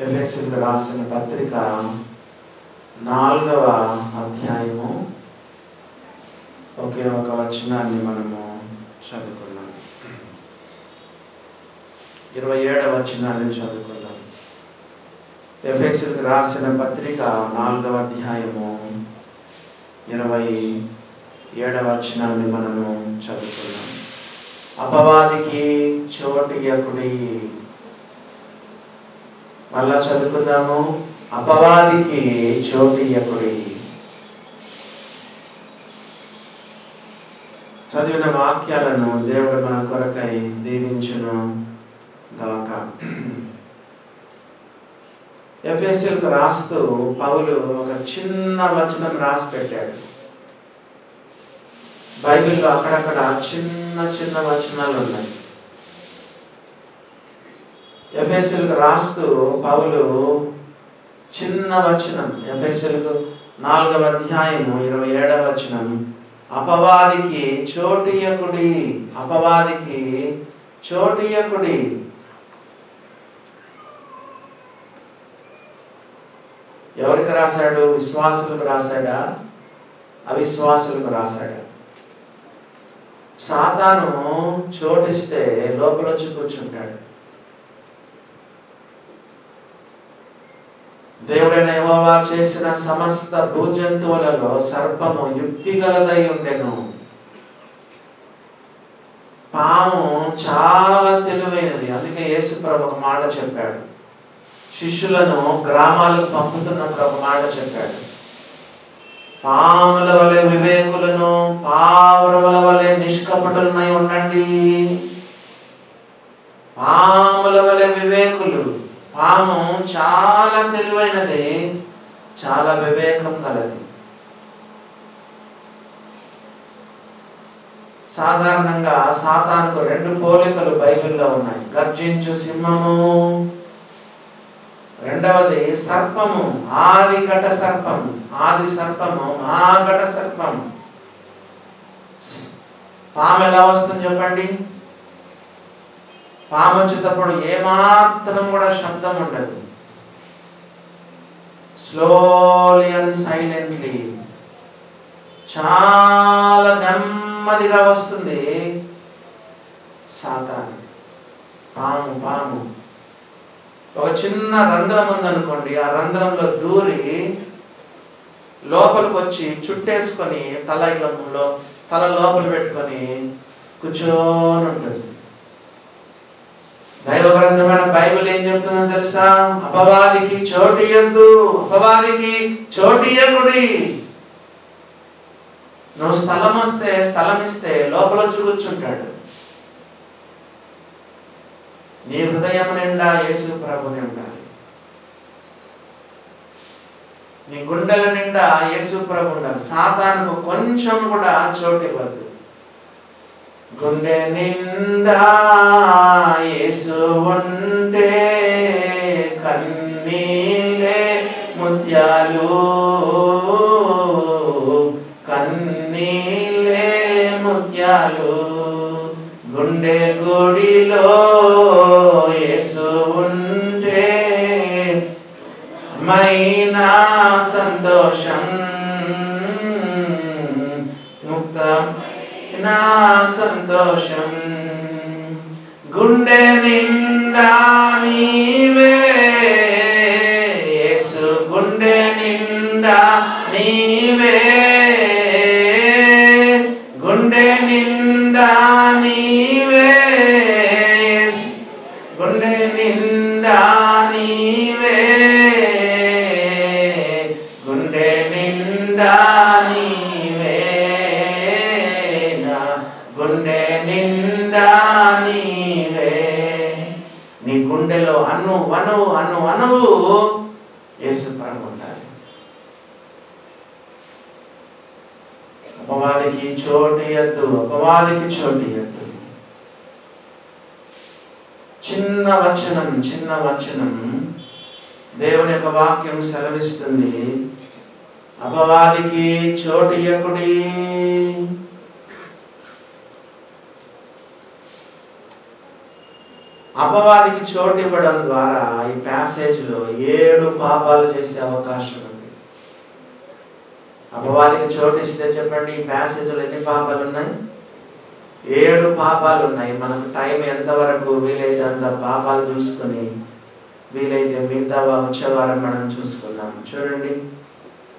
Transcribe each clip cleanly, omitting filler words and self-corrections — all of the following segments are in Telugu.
ఎఫెసీయులకు రాసిన పత్రిక 4వ అధ్యాయము ఒకే ఒక వచనాన్ని మనము చదువుకున్నాం. 27వ వచనాన్ని చదువుకున్నాం. ఎఫెసీయులకు రాసిన పత్రిక 4వ అధ్యాయము 27వ వచనాన్ని మనము చదువుకున్నాం. అపవాదికి చోటియకుడి. మళ్ళా చదువుకుందాము. అపవాదికి చోటియకుడి. చదివిన వాక్యాలను దేవుడు మన కొరకై దీవించును గాక. ఎఫెసీయులకు రాస్తూ పౌలు ఒక చిన్న వచనం రాసి పెట్టాడు. బైబిల్లో అక్కడక్కడ చిన్న చిన్న వచనాలు ఉన్నాయి. ఎఫెసీయులకు రాస్తూ పౌలు చిన్న వచనం, ఎఫెసీయులకు 4వ అధ్యాయము 27వ వచనం, అపవాదికి చోటియకుడి. అపవాదికి చోటియకుడి. ఎవరికి రాశాడు? విశ్వాసులకు రాశాడా? అవిశ్వాసులకు రాశాడా? సాతాను చోటిస్తే లోపల వచ్చి కూర్చుంటాడు. దేవుడైన యెహోవా చేసిన సమస్త భూజంతువులలో సర్పము యుక్తి గలదై ఉండెను. పాము చాలా తెలివైనది. అందుకే యేసు ప్రభు ఒక మాట చెప్పాడు. శిష్యులను గ్రామాలకు పంపుతున్నప్పుడు ఒక మాట చెప్పాడు. పాముల వలె వివేకులను, పావురముల వలె నిష్కపటులనై ఉండండి. పాముల వలె వివేకులు. పాము చాలా తెలివైనది, చాలా వివేకం కలది. సాధారణంగా సాతానుకు 2 పోలికలు బైబిల్లో ఉన్నాయి. గర్జించు సింహము, రెండవది సర్పము, ఆది ఘట సర్పము. ఆది సర్పము, మహాఘట సర్పము. పాము ఎలా వస్తుంది చెప్పండి? పాము వచ్చేటప్పుడు ఏమాత్రం కూడా శబ్దం ఉండదు. స్లోలీ అండ్ సైలెంట్లీ, చాలా నెమ్మదిగా వస్తుంది సాతాను. పాము ఒక చిన్న రంధ్రం ఉందనుకోండి, ఆ రంధ్రంలో దూరి లోపలికి వచ్చి చుట్టేసుకొని తల లోపల పెట్టుకొని కూర్చొని ఉంటుంది. దైవ గ్రంథమైన బైబిల్ ఏం చెప్తుందో తెలుసా? అపవాదికి చోటియద్దు, అపవాదికి చోటియకుడి. నువ్వు స్థలం ఇస్తే లోపల వచ్చి కూర్చుంటాడు. నీ హృదయం నిండా యేసు ప్రభుని ఉండాలి. నీ గుండెల నిండా యేసు ప్రభు ఉండాలి. సాతానుకు కొంచెం కూడా చోటు ఇవ్వద్దు. గుండె నిండా యేసు ఉంటే కన్నీలే ముత్యాలు, కన్నీలే ముత్యాలు. గుండె గుడిలో యేసు ఉంటే మైనా సంతోషం, ముక్తమైన సంతోషం. గుండె నిండా నీవే యేసు, గుండె నిండా నీవే, గుండె నిండా నీవే, గుండె నిండా నీవే, గుండె నిండా నీవే, గుండె నిండా నీవే. నీ గుండెలో అణువు యేసు ప్రభు ఉండాలి. అపవాదికి చోటియద్దు, అపవాదికి చోటియద్దు. చిన్న వచనం దేవుని యొక్క వాక్యం సెలవిస్తుంది. అపవాదికి చోటియకుడి. అపవాదికి చోటు ఇవ్వడం ద్వారా ఈ ప్యాసేజ్లో 7 పాపాలు చేసే అవకాశం ఉంది. అపవాదికి చోటు ఇస్తే చెప్పండి, ఈ ప్యాసేజ్లో ఎన్ని పాపాలు ఉన్నాయి? 7 పాపాలు ఉన్నాయి. మనకు టైం ఎంతవరకు వీలైతే అంత పాపాలు చూసుకొని, వీలైతే మిగతా వచ్చే వారం మనం చూసుకున్నాం. చూడండి,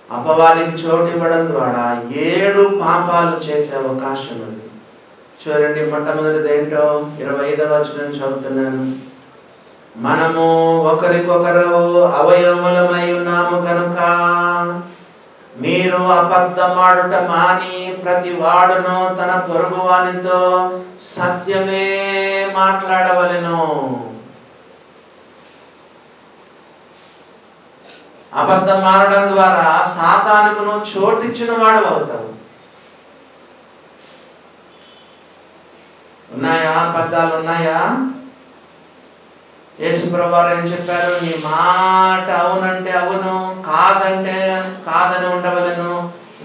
అపవాదికి చోటు ఇవ్వడం ద్వారా 7 పాపాలు చేసే అవకాశం ఉంది. చూడండి, మొట్టమొదటిది ఏంటో 25వ వచనం చదువుతున్నాను. మనము ఒకరికొకరు అవయవములమై ఉన్నాము కనుక మీరు అబద్ధమాడుట మాని ప్రతి వాడును తన పొరుగు వానితో సత్యమే మాట్లాడవలెను. అబద్ధం ఆడడం ద్వారా సాతానుకు చోటిచ్చిన వాడు అవుతావు. ఉన్నాయా? అబద్ధాలు ఉన్నాయా? యేసుప్రభువారు ఏం చెప్పారు? నీ మాట అవునంటే అవును, కాదంటే కాదని ఉండవలెను.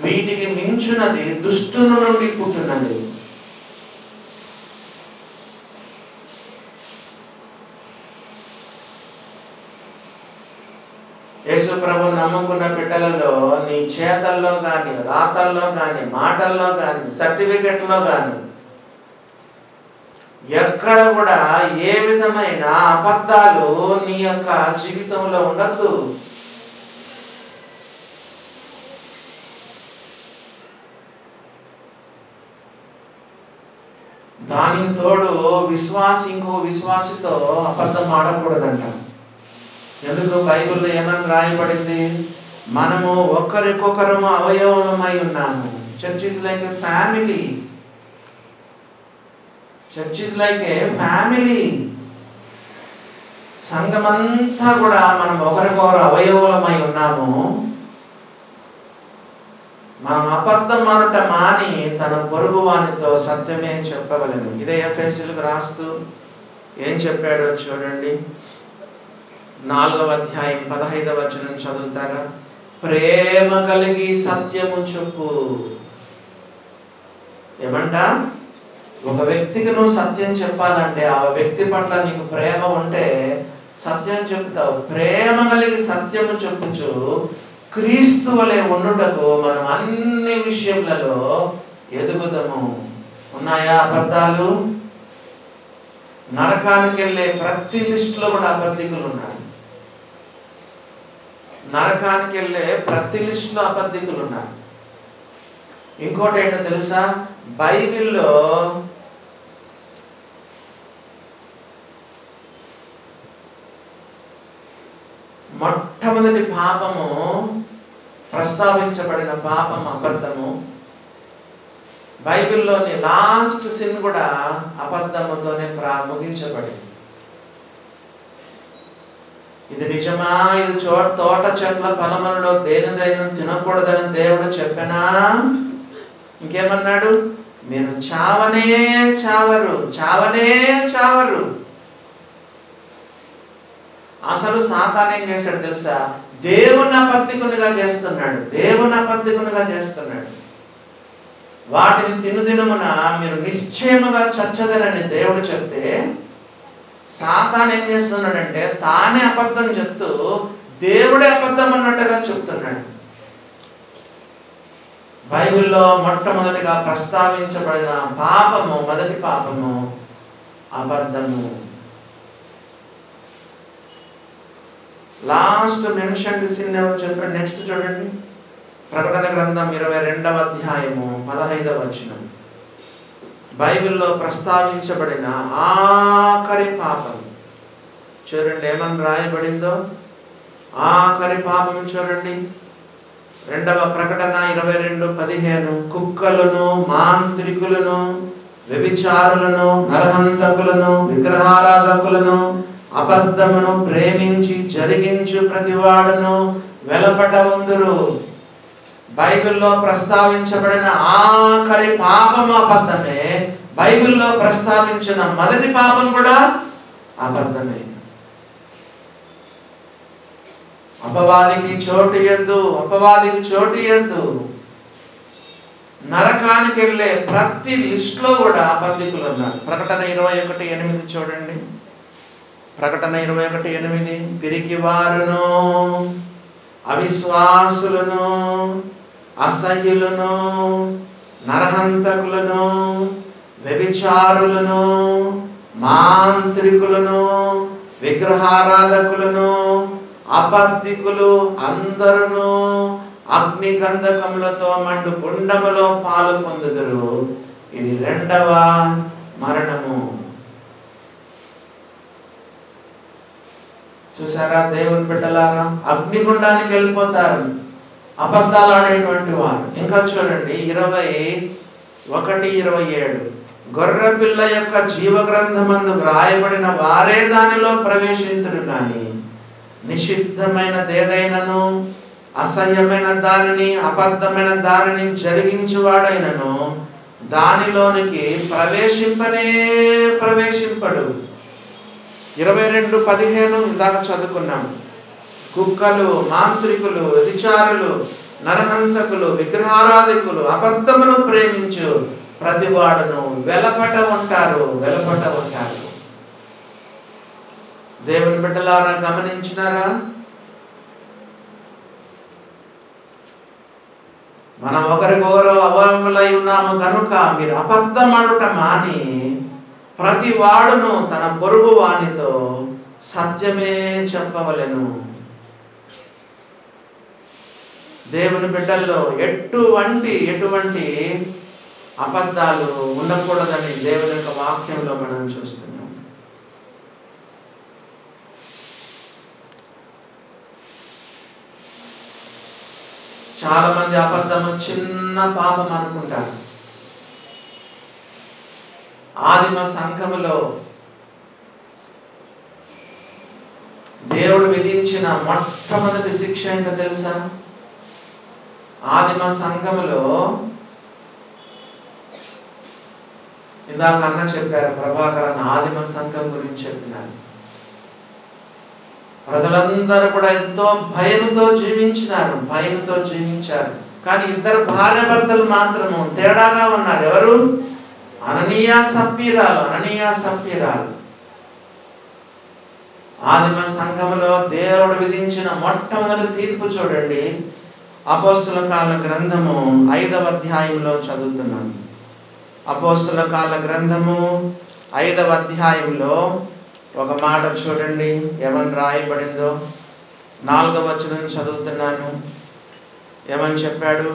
వీటికి మించున్నది దుష్టుని నుండి పుట్టినది. యేసు ప్రభు నమ్ముకున్న బిడ్డలలో నీ చేతల్లో కానీ, రాతల్లో కానీ, మాటల్లో కానీ, సర్టిఫికెట్లో కానీ ఎక్కడ కూడా ఏ విధమైన అబద్ధాలు నీ యొక్క జీవితంలో ఉండద్దు. దానికి తోడు విశ్వాసి ఇంకో విశ్వాసితో అబద్ధం ఆడకూడదంట. ఎందుకు? బైబిల్లో ఏమని రాయబడింది? మనము ఒకరికొకరము అవయవమై ఉన్నాము. Church is like a family. Church is like a family. సంఘమంతా కూడా మనం ఒకరికొకరు అవయవమై ఉన్నాము. మనం అబద్ధం ఆడుట మాని తన పొరుగు వానితో సత్యమే చెప్పవలెను. ఇదే ఎఫెసీయులకు రాస్తూ ఏం చెప్పాడో చూడండి. 4వ అధ్యాయం 15వ వచనం చదువుతారా? ప్రేమ కలిగి సత్యము చెప్పు. ఏమంట? ఒక వ్యక్తికి నువ్వు సత్యం చెప్పాలంటే ఆ వ్యక్తి పట్ల నీకు ప్రేమ ఉంటే సత్యం చెప్తావు. ప్రేమ కలిగి సత్యము చెప్పుచు క్రీస్తు వలె ఉండుటకు మనం అన్ని విషయములలో ఎదుగుదము. ఉన్నాయా అబద్ధాలు? నరకానికి వెళ్ళే ప్రతి లిస్టులో కూడా అబద్ధికులు ఉన్నారు. నరకానికి వెళ్ళే ప్రతి లిస్టులో అబద్ధికులు ఉన్నారు. ఇంకోటి ఏంటో తెలుసా? బైబిల్లో మొట్టమొదటి పాపము, ప్రస్తావించబడిన పాపం అబద్ధము. బైబిల్లోని లాస్ట్ సిన్ కూడా అబద్ధముతోనే ముగించబడింది. ఇది నిజమా? ఇది తోట చెట్ల ఫలములలో దేనిదైనా తినకూడదని దేవుడు చెప్పనా? ఇంకేమన్నాడు? మీరు చావనే చావరు, చావనే చావరు. అసలు సాతాను ఏం చేశాడు తెలుసా? దేవుని అబద్ధికునిగా చేస్తున్నాడు. దేవుని అబద్ధికునిగా చేస్తున్నాడు. వాటిని తినుదినమున మీరు నిశ్చయముగా చచ్చదరని దేవుడు చెప్తే సాతాను ఏం చేస్తున్నాడంటే తానే అబద్ధం చెప్తూ దేవుడే అబద్ధం అన్నట్టుగా చెప్తున్నాడు. బైబిల్లో మొట్టమొదటిగా ప్రస్తావించబడిన పాపము, మొదటి పాపము అబద్ధము. లాస్ట్ మెన్షన్డ్ సిన్ ఎవరు చెప్పండి? నెక్స్ట్ చూడండి, ప్రకటన గ్రంథం 22వ అధ్యాయము 15వ వచనం. బైబిల్లో ప్రస్తావించబడిన ఆఖరి పాపం చూడండి, ఏమని రాయబడిందో. ఆఖరి పాపం చూడండి, 2వ ప్రకటన 22:15. కుక్కలను, మాంత్రికులను, వ్యభిచారులను, నరహంతకులను, విగ్రహారాధకులను, అబద్ధమును ప్రేమించి జరిగించు ప్రతివాడును వెలపట ఉందురు. బైబిల్లో ప్రస్తావించబడిన ఆఖరి పాపం అబద్ధమే. బైబిల్లో ప్రస్తావించిన మొదటి పాపం కూడా అబద్ధమే. అపవాదికి చోటు ఇయ్యొద్దు, అపవాదికి చోటు ఇయ్యొద్దు. నరకానికి వెళ్ళే ప్రతి లిస్టులో కూడా అబద్ధికులు ఉన్నారు. ప్రకటన 21:8 చూడండి. ప్రకటన 21:8 పిరికి వారును, అవిశ్వాసులను, అసహ్యులను, నరహంతకులను, వ్యభిచారులను, మాంత్రికులను, విగ్రహారాధకులను, అబద్ధికులు అందరును అగ్ని గంధకములతో మండు గుండములో పాలు పొందుదురు. ఇది రెండవ మరణము. చూసారా దేవుని బిడ్డలారా, అగ్నిగుండానికి వెళ్ళిపోతారు అబద్ధాలు ఆడేటువంటి వారు. ఇంకా చూడండి 21:27 గొర్రె పిల్ల యొక్క జీవ గ్రంథమందు వ్రాయబడిన వారే దానిలో ప్రవేశింతురు కానీ నిషిద్ధమైనదేదైనను, అసహ్యమైన దానిని, అబద్ధమైన దానిని జరిగించువాడైనను దానిలోనికి ప్రవేశింపడు. 22:15 ఇందాక చదువుకున్నాం. కుక్కలు, మాంత్రికులు, వ్యభిచారులు, నరహంతకులు, విగ్రహారాధికులు, అబద్ధమును ప్రేమించు ప్రతివాడును వెలపట ఉంటారు. దేవుని బిడ్డలారా గమనించినారా? మనం ఒకరికొకరు అవయములై ఉన్నాము కనుక మీరు అబద్ధమడుట మాని ప్రతి వాడును తన పొరుగు వానితో సత్యమే చెప్పవలెను. దేవుని బిడ్డల్లో ఎటువంటి అబద్ధాలు ఉండకూడదని దేవుని యొక్క వాక్యంలో మనం చూస్తున్నాం. చాలా మంది అబద్ధము చిన్న పాపం అనుకుంటారు. ఆదిమ సంఘములో దేవుడు విధించిన మొట్టమొదటి శిక్ష ఏంటో తెలుసా? ఆదిమ సంఘములో ఇందాక అన్న చెప్పారు, ప్రభాకరన్ ఆదిమ సంఘం గురించి చెప్పినారు. ప్రజలందరూ కూడా ఎంతో భయంతో జీవించారు. కానీ ఇద్దరు భార్య భర్తలు మాత్రము తేడాగా ఉన్నారు. ఎవరు? అననీయ సప్పీరాలు. ఆదిమ సంఘములో దేవుడు విధించిన మొట్టమొదటి తీర్పు చూడండి. అపోస్తుల కాల గ్రంథము 5వ అధ్యాయంలో చదువుతున్నాం. అపోస్తుల కాల గ్రంథము 5వ అధ్యాయంలో ఒక మాట చూడండి, ఏమని రాయబడిందో. 4వ వచనం చదువుతున్నాను. ఏమని చెప్పాడు?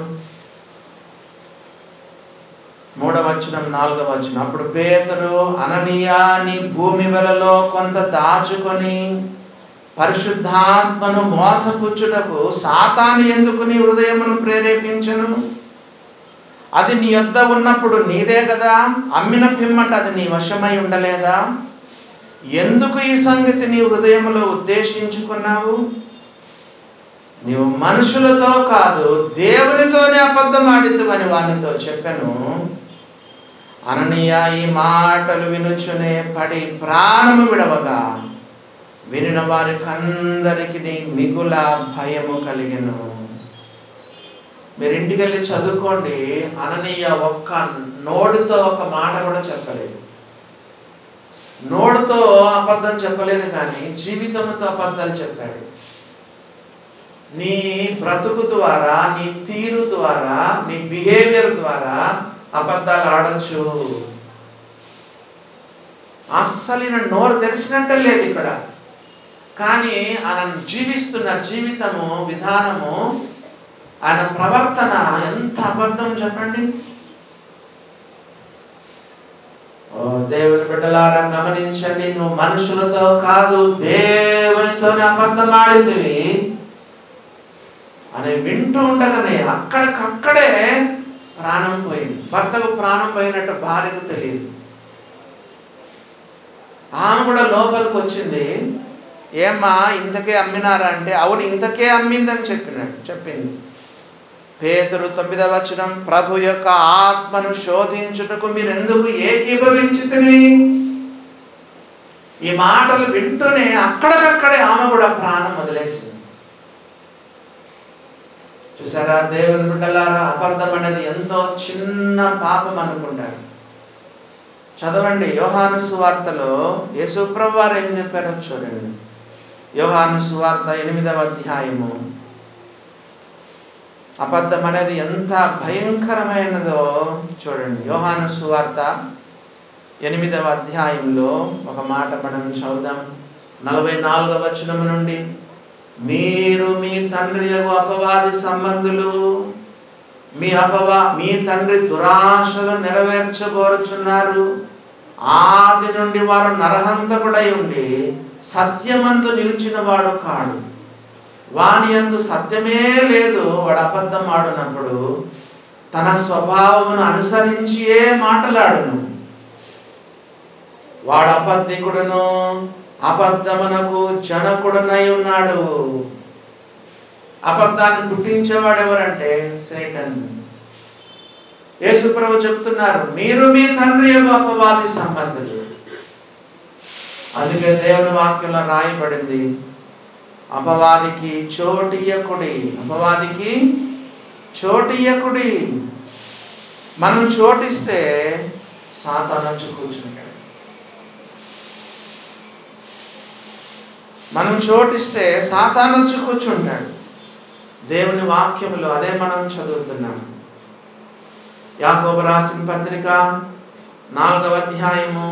3వ వచనం 4వ వచనం. అప్పుడు పేతురు, అననీయా, నీ భూమి వెలలో కొంత దాచుకొని పరిశుద్ధాత్మను మోసపుచ్చుటకు సాతాను ఎందుకు నీ హృదయమును ప్రేరేపించను? అది నీ యొద్ద ఉన్నప్పుడు నీదే కదా, అమ్మిన పిమ్మట అది నీ వశమై ఉండలేదా? ఎందుకు ఈ సంగతి నీ హృదయములో ఉద్దేశించుకున్నావు? నీవు మనుషులతో కాదు దేవునితోనే అబద్ధం ఆడిద్దువని వానితో చెప్పాను. అననీయ ఈ మాటలు వినుచునే పడి ప్రాణము విడవగా వినిన వారికందరికి మిగుల భయము కలిగెను. మీరు ఇంటికి వెళ్ళి చదువుకోండి. అననీయ ఒక్క నోటితో ఒక మాట కూడా చెప్పలేదు. నోటితో అబద్ధం చెప్పలేదు, కానీ జీవితంతో అబద్ధాలు చెప్పాడు. నీ బ్రతుకు ద్వారా, నీ తీరు ద్వారా, నీ బిహేవియర్ ద్వారా అబద్ధాలు ఆడొచ్చు. అస్సలు ఈయన నోరు తెలిసినట్టే లేదు ఇక్కడ. కానీ ఆయన జీవిస్తున్న జీవితము, విధానము, ఆయన ప్రవర్తన ఎంత అబద్ధం చెప్పండి. దేవుని బిడ్డలారా గమనించండి. నువ్వు మనుషులతో కాదు దేవునితోనే అబద్ధం ఆడింది అని వింటూ ఉండగానే అక్కడికక్కడే ప్రాణం పోయింది. భర్తకు ప్రాణం పోయినట్టు భార్యకు తెలియదు. ఆమె కూడా లోపలికి వచ్చింది. ఏమ్మా ఇంతకే అమ్మినారా అంటే, అవును ఇంతకే అమ్మిందని చెప్పింది. పేతురు 9వ వచనం, ప్రభు యొక్క ఆత్మను శోధించుటకు మీరెందుకు ఏకీభవించితిరి? ఈ మాటలు వింటూనే అక్కడికక్కడే ఆమె కూడా ప్రాణం వదిలేసింది. చూసారా దేవుని బిడ్డలారా, అబద్ధం అనేది ఎంతో చిన్న పాపం అనుకుంటారు. చదవండి. యోహాను సువార్తలో యేసు ప్రభువారు ఏం చెప్పారో చూడండి. యోహాను సువార్త 8వ అధ్యాయము. అబద్ధం అనేది ఎంత భయంకరమైనదో చూడండి. యోహాను సువార్త 8వ అధ్యాయంలో ఒక మాట మనం చదువుదాం. 44వ వచనం నుండి, మీరు మీ తండ్రి అపవాది సంబంధులు, మీ తండ్రి దురాశలు నెరవేర్చబోరుచున్నారు. ఆది నుండి వారు నరహంతకుడై ఉండి సత్యమందు నిలిచిన వాడు కాడు. వాని యందు సత్యమే లేదు. వాడు అబద్ధం ఆడినప్పుడు తన స్వభావమును అనుసరించియే మాటలాడును. వాడు అబద్ధికుడును అబద్ధమునకు జనకుడునై ఉన్నాడు. అబద్ధాన్ని పుట్టించేవాడు ఎవరంటే సేటన్. యేసు ప్రభు చెప్తున్నారు, మీరు మీ తండ్రి యొక్క అపవాది సంబంధులు. అందుకే దేవుని వాక్యంలో రాయబడింది, అపవాదికి చోటియ్యకుడి, అపవాదికి చోటియ్యకుడి. మనం చోటిస్తే సాతాను వచ్చి కూర్చుంటాడు. మనం చోటిస్తే సాతాను వచ్చి కూర్చుంటాడు. దేవుని వాక్యంలో అదే మనం చదువుతున్నాం. యాకోబు రాసిన పత్రిక 4వ అధ్యాయము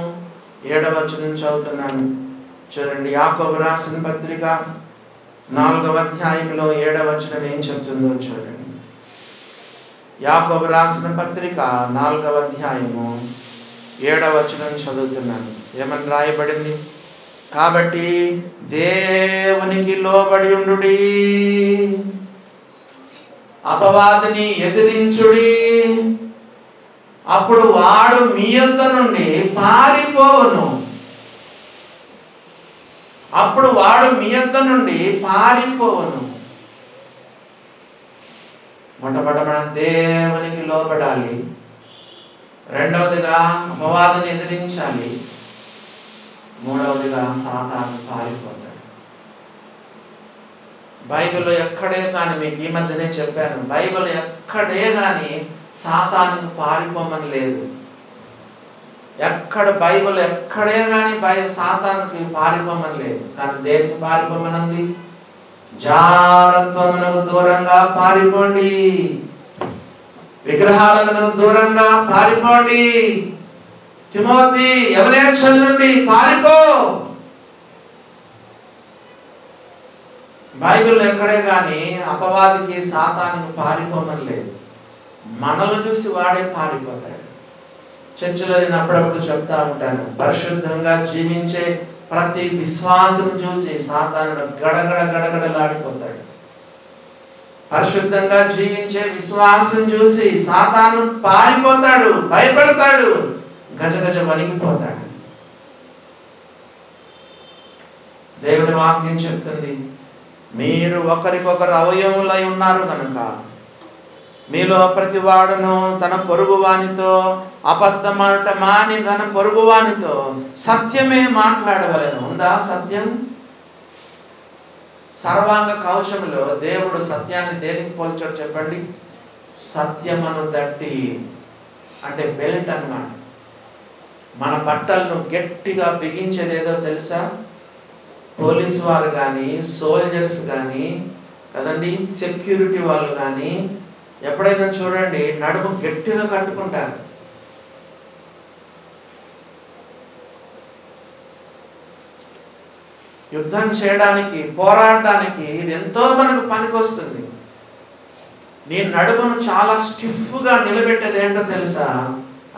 7వ వచనం చదువుతున్నాను. చూడండి, యాకోబు రాసిన పత్రిక 4వ అధ్యాయంలో 7వ వచనం ఏం చెప్తుందో చూడండి. యాకోబు రాసిన పత్రిక 4వ అధ్యాయము 7వ వచనం చదువుతున్నాను. ఏమని రాయబడింది? కాబట్టి దేవునికి లోబడి ఉండుడి, అపవాదిని ఎదిరించుడి, అప్పుడు వాడు మీ యొద్ద నుండి పారిపోవును. అప్పుడు వాడు మీ యొద్ద నుండి పారిపోవును. మొట్టమొదట మనం దేవునికి లోబడాలి. రెండవదిగా అపవాదిని ఎదిరించాలి. మూడవదిగా సాతాను పారిపోతాడు. బైబిల్లో ఎక్కడే కానీ, మీకు ఈ మధ్యనే చెప్పాను, బైబిల్ ఎక్కడే కానీ సాతానుకు పారిపోమని లేదు. బైబిల్ ఎక్కడే కానీ సాతానుకి పారిపోమని లేదు. కానీ దేనికి పారిపోమనంది? జారత్వమునకు దూరంగా పారిపోండి, విగ్రహాలకు దూరంగా పారిపోండి. తిమోతి, యవనేచ్ఛల నుండి పారిపో. బైబిల్ ఎక్కడే కానీ అపవాదికి సాతానుకు పారిపోమని లేదు. మనల్ని చూసి వాడే పారిపోతాడు. చర్చిలో నేను అప్పుడప్పుడు చెప్తా ఉంటాను, పరిశుద్ధంగా జీవించే ప్రతి విశ్వాసం చూసి సాతానుడు గడగడలాడిపోతాడు. పరిశుద్ధంగా జీవించే విశ్వాసం చూసి సాతాను పారిపోతాడు, భయపడతాడు, గజగజ వణికిపోతాడు. దేవుని వాక్యం చెప్తుంది, మీరు ఒకరికొకరు అవయములై ఉన్నారు కనుక మీలో ప్రతి వాడును తన పొరుగువానితో అబద్ధమాట మాని తన పొరుగువానితో సత్యమే మాట్లాడవలెను. ఉందా సత్యం? సర్వాంగ కవచములో దేవుడు సత్యాన్ని దేనికి పోల్చాడు చెప్పండి? సత్యమను దట్టి, అంటే బెల్ట్ అన్నమాట. మన బట్టలను గట్టిగా బిగించేదేదో తెలుసా? పోలీసు వారు కానీ, సోల్జర్స్ కానీ, కదండి, సెక్యూరిటీ వాళ్ళు కానీ ఎప్పుడైనా చూడండి నడుము గట్టిగా కట్టుకుంటారు. యుద్ధం చేయడానికి, పోరాడడానికి ఇది ఎంతో మనకు పనికొస్తుంది. నీ నడుమును చాలా స్టిఫ్గా నిలబెట్టేది ఏంటో తెలుసా?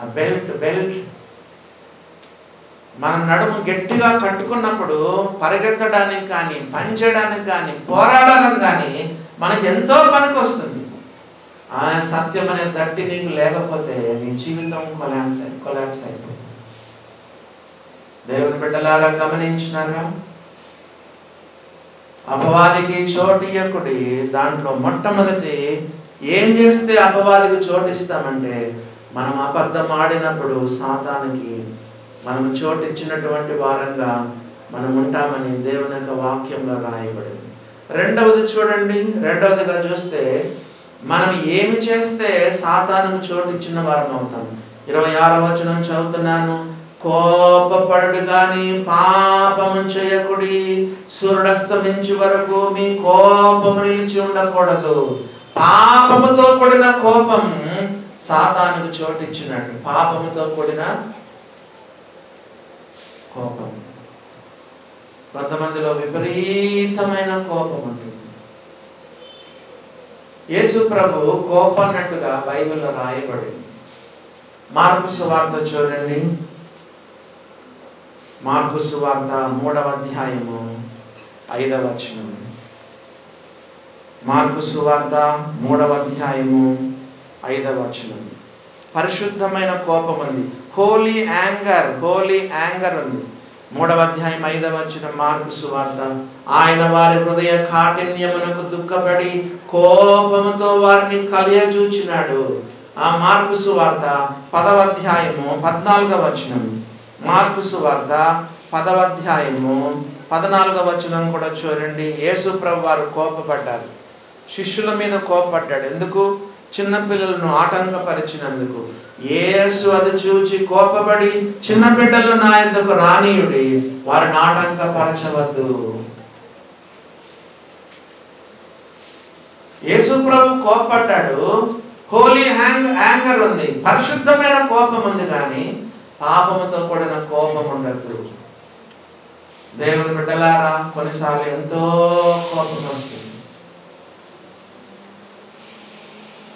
ఆ బెల్ట్. మన నడుము గట్టిగా కట్టుకున్నప్పుడు పరిగెత్తడానికి కానీ, పని చేయడానికి కానీ, పోరాడడానికి కానీ మనకి ఎంతో పనికొస్తుంది. ఆ సత్యం అనే దట్టి నీకు లేకపోతే నీ జీవితం కొలాప్స్ అయిపోతుంది. దేవుని బిడ్డలారా గమనించినారా? అపవాదికి చోటియ్యకుడి. దాంట్లో మొట్టమొదటి ఏం చేస్తే అపవాదికి చోటిస్తామంటే, మనం అబద్ధం ఆడినప్పుడు సాతానికి మనం చోటిచ్చినటువంటి వారంగా మనం ఉంటామని దేవుని యొక్క వాక్యంలో రాయబడింది. రెండవది చూడండి, రెండవదిగా చూస్తే మనం ఏమి చేస్తే సాతానుకు చోటిచ్చిన వారం అవుతాం. 26వ వచనం చదువుతున్నాను. కోపపడు గాని పాపము చేయకుడి, సూర్యుడస్తమించు వరకు మీ కోపము నిలిచి ఉండకూడదు. పాపముతో కూడిన కోపం సాతానుకు చోటిచ్చినట్టు. పాపముతో కూడిన కోపం. కొంతమందిలో విపరీతమైన కోపం ఉంటుంది. యేసు ప్రభు కోపన్నట్టుగా బైబిల్లో రాయబడింది. మార్కు సువార్త చూడండి. మార్కు సువార్త 3వ అధ్యాయము 5వ వచనం. మార్కు సువార్త 3వ అధ్యాయము 5వ వచనం. పరిశుద్ధమైన కోపం ఉంది. హోలీ యాంగర్ ఉంది. 3వ అధ్యాయం 5వ వచనం మార్కు సువార్త. ఆయన వారి హృదయ కాఠిన్యమునకు దుఃఖపడి కోపముతో వారిని కలియజూచినాడు. ఆ మార్కు సువార్త 10వ అధ్యాయము 14వ వచనం. మార్కు సువార్త 10వ అధ్యాయము 14వ వచనం కూడా చూడండి. యేసు ప్రభు వారు కోపపడ్డారు. శిష్యుల మీద కోపపడ్డాడు. ఎందుకు? చిన్నపిల్లలను ఆటంకపరిచినందుకు. యేసు అది చూచి కోపపడి, చిన్న బిడ్డలు నా యొద్దకు రానీయుడి, వారిని ఆటంకపరచవద్దు. యేసు ప్రభు కోపపడ్డాడు. హోలీ యాంగర్ ఉంది, పరిశుద్ధమైన కోపం ఉంది, కానీ పాపముతో కూడిన కోపం ఉండద్దు. దేవుని బిడ్డలారా, కొన్నిసార్లు ఎంతో కోపం వస్తుంది.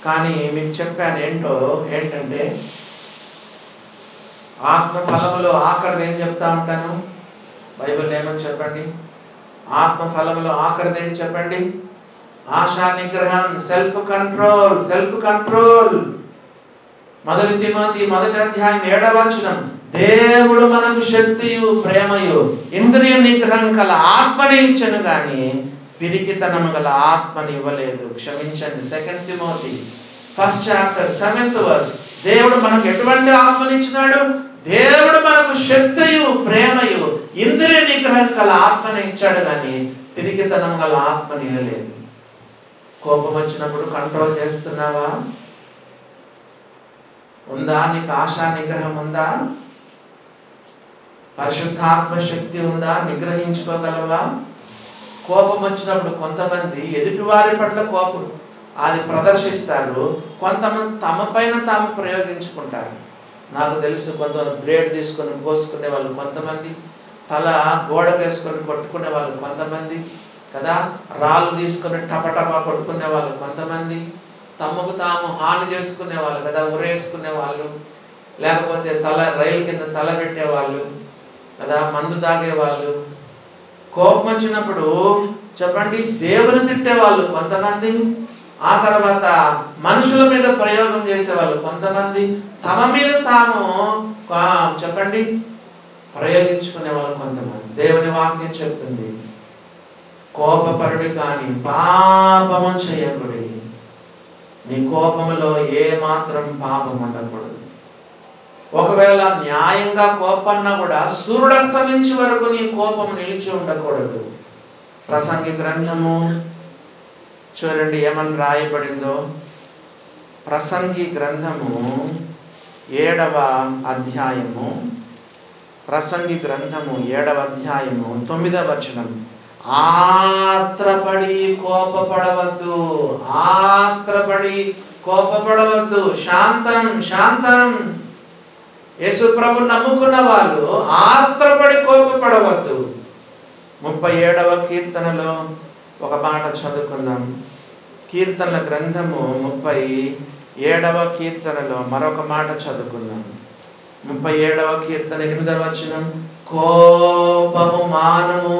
కానీ మీకు చెప్పాను ఏంటంటే ఆత్మ ఫలములో ఆఖరిది ఏం చెప్తా ఉంటాను? బైబిల్ ఏమని చెప్పండి? ఆత్మ ఫలములో ఆఖరిది ఏంటి చెప్పండి? ఆశా నిగ్రహం, సెల్ఫ్ కంట్రోల్. 1 తిమోతి 1వ అధ్యాయం 7వ వచనం. దేవుడు మనకు శక్తియు ప్రేమయు ఇంద్రియ నిగ్రహం కల ఆత్మని ఇచ్చను గాని పిరికితనము గల ఆత్మని ఇవ్వలేదు. క్షమించండి. 2 Timothy 1st chapter 7th verse. దేవుడు మనకు ఎటువంటి ఆత్మనిచ్చినాడు? దేవుడు మనకు శక్తియు ప్రేమయు ఇంద్రియ నిగ్రహం గల ఆత్మని ఇచ్చాడు, కానీ పిరికితనం గల ఆత్మని ఇవ్వలేదు. కోపం వచ్చినప్పుడు కంట్రోల్ చేస్తున్నావా? ఉందా? నీకు ఆశా నిగ్రహం ఉందా? పరిశుద్ధాత్మ శక్తి ఉందా? నిగ్రహించుకోగలవా? కోపం వచ్చినప్పుడు కొంతమంది ఎదుటివారి పట్ల కోపం అది ప్రదర్శిస్తారు, కొంతమంది తమ పైన తాము ప్రయోగించుకుంటారు. నాకు తెలుసు, కొంతమంది బ్లేడ్ తీసుకొని కోసుకునే వాళ్ళు, కొంతమంది తల గోడకేసుకొని కొట్టుకునే వాళ్ళు, కొంతమంది కదా రాళ్ళు తీసుకొని టపటపా కొట్టుకునే వాళ్ళు, కొంతమంది తమకు తాము హాని చేసుకునే వాళ్ళు కదా, ఉరేసుకునే వాళ్ళు, లేకపోతే రైలు కింద తల పెట్టేవాళ్ళు కదా, మందు తాగేవాళ్ళు. కోపం వచ్చినప్పుడు చెప్పండి, దేవుని తిట్టేవాళ్ళు కొంతమంది, ఆ తర్వాత మనుషుల మీద ప్రయోగం చేసేవాళ్ళు కొంతమంది, తమ మీద తాము చెప్పండి ప్రయోగించుకునే వాళ్ళు కొంతమంది. దేవుని వాక్యం చెప్తుంది, కోపపరుడు కానీ పాపము చేయకుడి. నీ కోపములో ఏ మాత్రం పాపం ఉండకూడదు. ఒకవేళ న్యాయంగా కోపన్నా కూడా సూర్యుడస్తమించే వరకు నీ కోపం నిలిచి ఉండకూడదు. ప్రసంగి గ్రంథము చూడండి ఏమని రాయబడిందో. ప్రసంగి గ్రంథము 7వ అధ్యాయము, ప్రసంగి గ్రంథము 7వ అధ్యాయము 9వ వచనం. ఆత్రపడి కోపపడవద్దు, శాంతం. యేసు ప్రభు నమ్ముకున్న వాళ్ళు ఆత్రపడి కోపపడవద్దు. 37వ కీర్తనలో ఒక మాట చదువుకుందాం. కీర్తనల గ్రంథము 37వ కీర్తనలో మరొక మాట చదువుకుందాం. 37వ కీర్తన 8వ వచనం. కోపము మానము,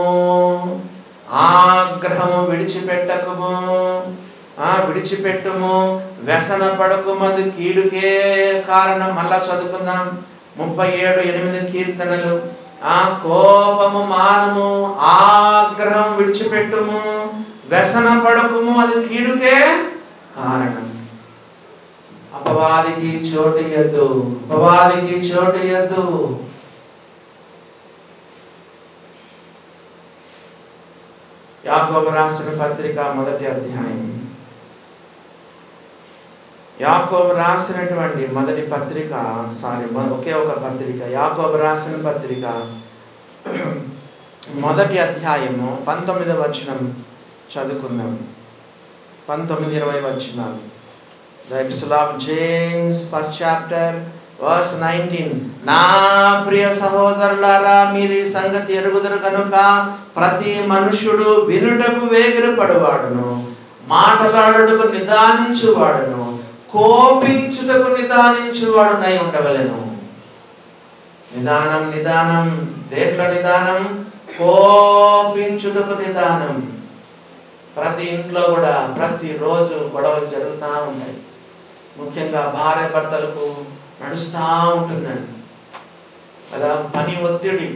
ఆగ్రహము విడిచిపెట్టుము, వ్యసన పడకుమది కీడుకే కారణం. మళ్ళా చదువుకుందాం. 37:8 కీర్తనలు. కోపము మానము, ఆగ్రహం విడిచిపెట్టుము, వ్యసన పడకుము, అది కీడుకే కారణం. అపవాదికి చోటియద్దు. యాకోబు రాసిన పత్రిక 1వ అధ్యాయం. యాకోబు రాసినటువంటి మొదటి పత్రిక, ఒకే ఒక పత్రిక, యాకోబు రాసిన పత్రిక మొదటి అధ్యాయము 19వ వచనం చదువుకుందాం. 19-20 వచనాలు. The Epistle of James, 1st chapter, verse 19. నా ప్రియ సహోదరులారా, మీరు ఈ సంగతి ఎరుగుదురు కనుక ప్రతి మనుష్యుడు వినుటకు వేగిరపడువాడును, మాటలాడుటకు నిదానించువాడును, కోపించుటకు నిదానించువాడునై ఉండవలెను. నిదానం. దేంట్లో నిదానం? కోపించుటకు నిదానం. ప్రతి ఇంట్లో కూడా ప్రతిరోజు గొడవలు జరుగుతూ ఉంటాయి. ముఖ్యంగా భార్య భర్తలకు నడుస్తూ ఉంటుందండి కదా. పని ఒత్తిడి,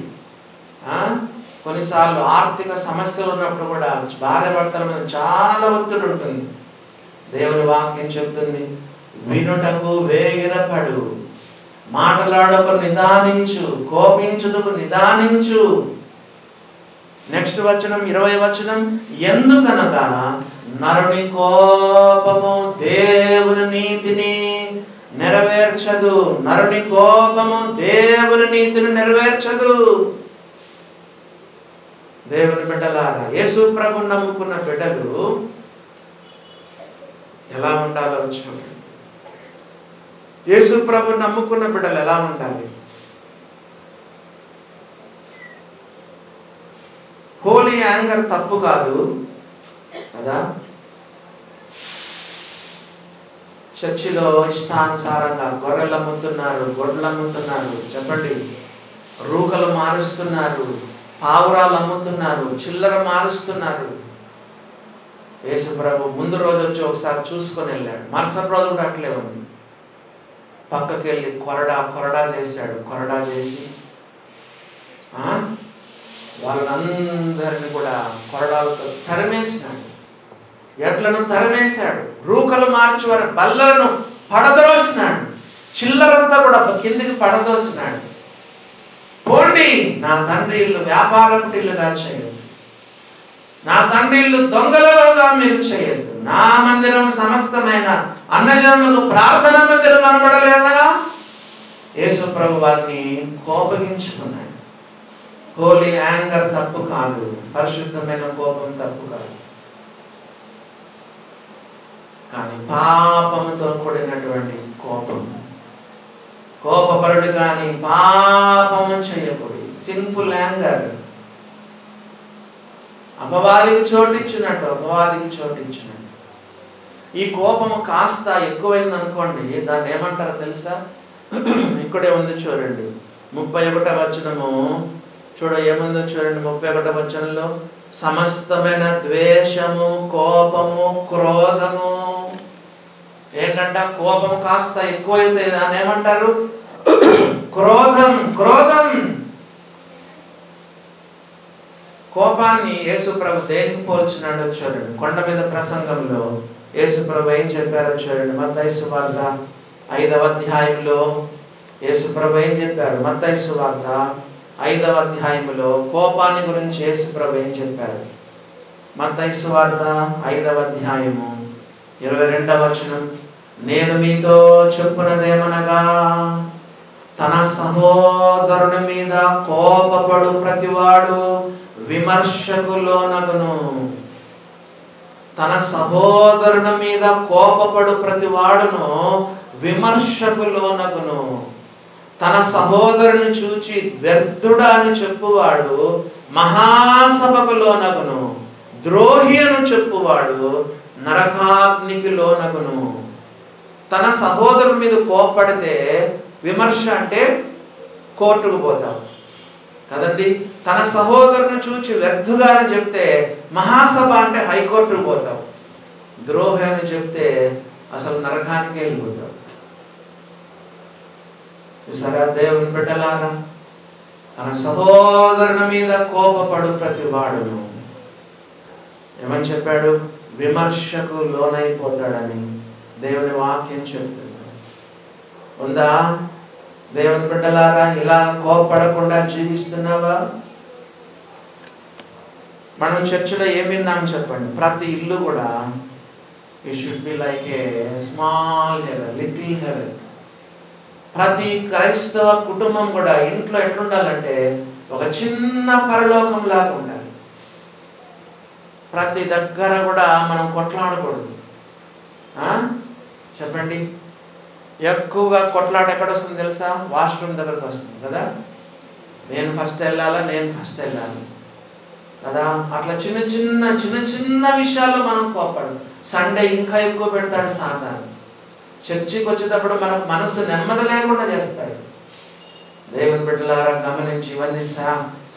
కొన్నిసార్లు ఆర్థిక సమస్యలు ఉన్నప్పుడు కూడా భార్య భర్తల మీద చాలా ఒత్తిడి ఉంటుంది. దేవుని వాక్యం చెప్తుంది, వినుటకు వేగిరపడు, మాటలాడకు నిదానించు, కోపించుటకు నిదానించు. నెక్స్ట్ వచనం 20వ వచనం. ఎందుకనగా నరుని కోపము దేవుని నీతిని నెరవేర్చదు. నరుని కోపము దేవుని నీతిని నెరవేర్చదు. దేవుని బిడ్డలారా, యేసు ప్రభువుని నమ్ముకున్న బిడ్డలు ఎలా ఉండాలో చూడండి. యేసు ప్రభువుని నమ్ముకున్న బిడ్డలు ఎలా ఉండాలి? హోలీ యాంగర్ తప్పు కాదు కదా. చర్చిలో ఇష్టానుసారంగా గొర్రెలు అమ్ముతున్నారు, గొడ్లు అమ్ముతున్నారు, చెప్పండి, రూకలు మారుస్తున్నారు, పావురాలు అమ్ముతున్నారు, చిల్లర మారుస్తున్నారు. యేసు ప్రభు ముందు రోజు వచ్చి ఒకసారి చూసుకొని వెళ్ళాడు. మరుసటి రోజు కూడా అట్లే ఉంది. పక్కకి వెళ్ళి కొరడా చేశాడు. కొరడా చేసి వాళ్ళందరినీ కూడా కొరడాలతో తరిమేసినాడు. ఎడ్లను తరిమేశాడు. రూకలు మార్చి వారి బల్లలను పడదోసినాడు. చిల్లరంతా కూడా కిందికి పడదోసినాడు. పోండి, నా తండ్రి ఇల్లు వ్యాపారపు ఇల్లుగా చేయొద్దు, నా తండ్రి ఇల్లు దొంగలగా మీరు చేయొద్దు, నా మందిరం సమస్తమైన అన్నజనులకు ప్రార్థన మందిరం కనబడలేదా? యేసు ప్రభు వారిని కోపగించుకున్నాడు. హోలీ యాంగర్ తప్పు కాదు, పరిశుద్ధమైన కోపం తప్పు కాదు. కానీ పాపముతో కూడినటువంటి కోపం, కోపపరుడు కానీ పాపము చేయకూడదు. సిన్ఫుల్ యాంగర్ అపవాదికి చోటించినట్టు. ఈ కోపము కాస్త ఎక్కువైంది అనుకోండి, దాన్ని ఏమంటారో తెలుసా? ఇక్కడే ఉంది చూడండి, 31వ వచనము ఏముందో చూడండి. 31వ వచనంలో సమస్తమైన ద్వేషము, కోపము, క్రోధము. ఏంటంట? కోపము కాస్త ఎక్కువైతే దాన్ని ఏమంటారు? క్రోధం. కోపాన్ని యేసు ప్రభు దేనికి పోల్చినాడో చూడండి. కొండ మీద ప్రసంగంలో యేసు ప్రభు ఏం చెప్పారో చూడండి. మత్తయి సువార్త 5వ అధ్యాయంలో యేసు ప్రభు ఏం చెప్పారు? మత్తయి సువార్త 5వ అధ్యాయంలో కోపాన్ని గురించి యేసు ప్రభు ఏం చెప్పారు? మత్తయి సువార్త 5వ అధ్యాయము 22వ వచనం. నేను మీతో చెప్పునదేమనగా, తన సహోదరుని మీద కోపపడు ప్రతివాడు విమర్శకు లోనగును. తన సహోదరుని మీద కోపపడు ప్రతివాడును విమర్శకు లోనగును. తన సహోదరుని చూచి వ్యర్థుడా అని చెప్పువాడు మహాసభకు లోనగును. ద్రోహి అని చెప్పువాడు నరకాగ్నికి లోనగును. తన సహోదరుని మీద కోపడితే విమర్శ అంటే కోర్టుకు పోతాం కదండి. తన సహోదరుని చూచి వ్యర్థుగా అని చెప్తే మహాసభ అంటే హైకోర్టుకు పోతాం. ద్రోహి అని చెప్తే అసలు నరకానికి వెళ్ళిపోతాం. చూసారా దేవుని బిడ్డలారా, తన సహోదరుని మీద కోపపడు ప్రతి వాడును ఏమని చెప్పాడు? విమర్శకు లోనైపోతాడని దేవుని వాక్యం చెప్తుంది. ఉందా? దేవుని బిడ్డలారా, ఇలా కోపపడకుండా జీవిస్తున్నావా? మనం చర్చిలో ఏం విన్నాం చెప్పండి. ప్రతి ఇల్లు కూడా it should be like a small heaven, little heaven. ప్రతి క్రైస్తవ కుటుంబం కూడా ఇంట్లో ఎట్లుండాలంటే ఒక చిన్న పరలోకం లాగా ఉండాలి. ప్రతి దగ్గర కూడా మనం కొట్లాడకూడదు. చెప్పండి, ఎక్కువగా కొట్లాట ఎక్కడ వస్తుంది తెలుసా? వాష్రూమ్ దగ్గరకు వస్తుంది కదా. నేను ఫస్ట్ వెళ్ళాలి కదా. అట్లా చిన్న చిన్న విషయాల్లో మనం కోపడు. సండే ఇంకా ఎక్కువ పెడతాడు సాతాను. చర్చికి వచ్చేటప్పుడు మనకు మనసు నెమ్మది లేకుండా చేస్తాడు. దేవుని బిడ్డలారా గమనించి, ఇవన్నీ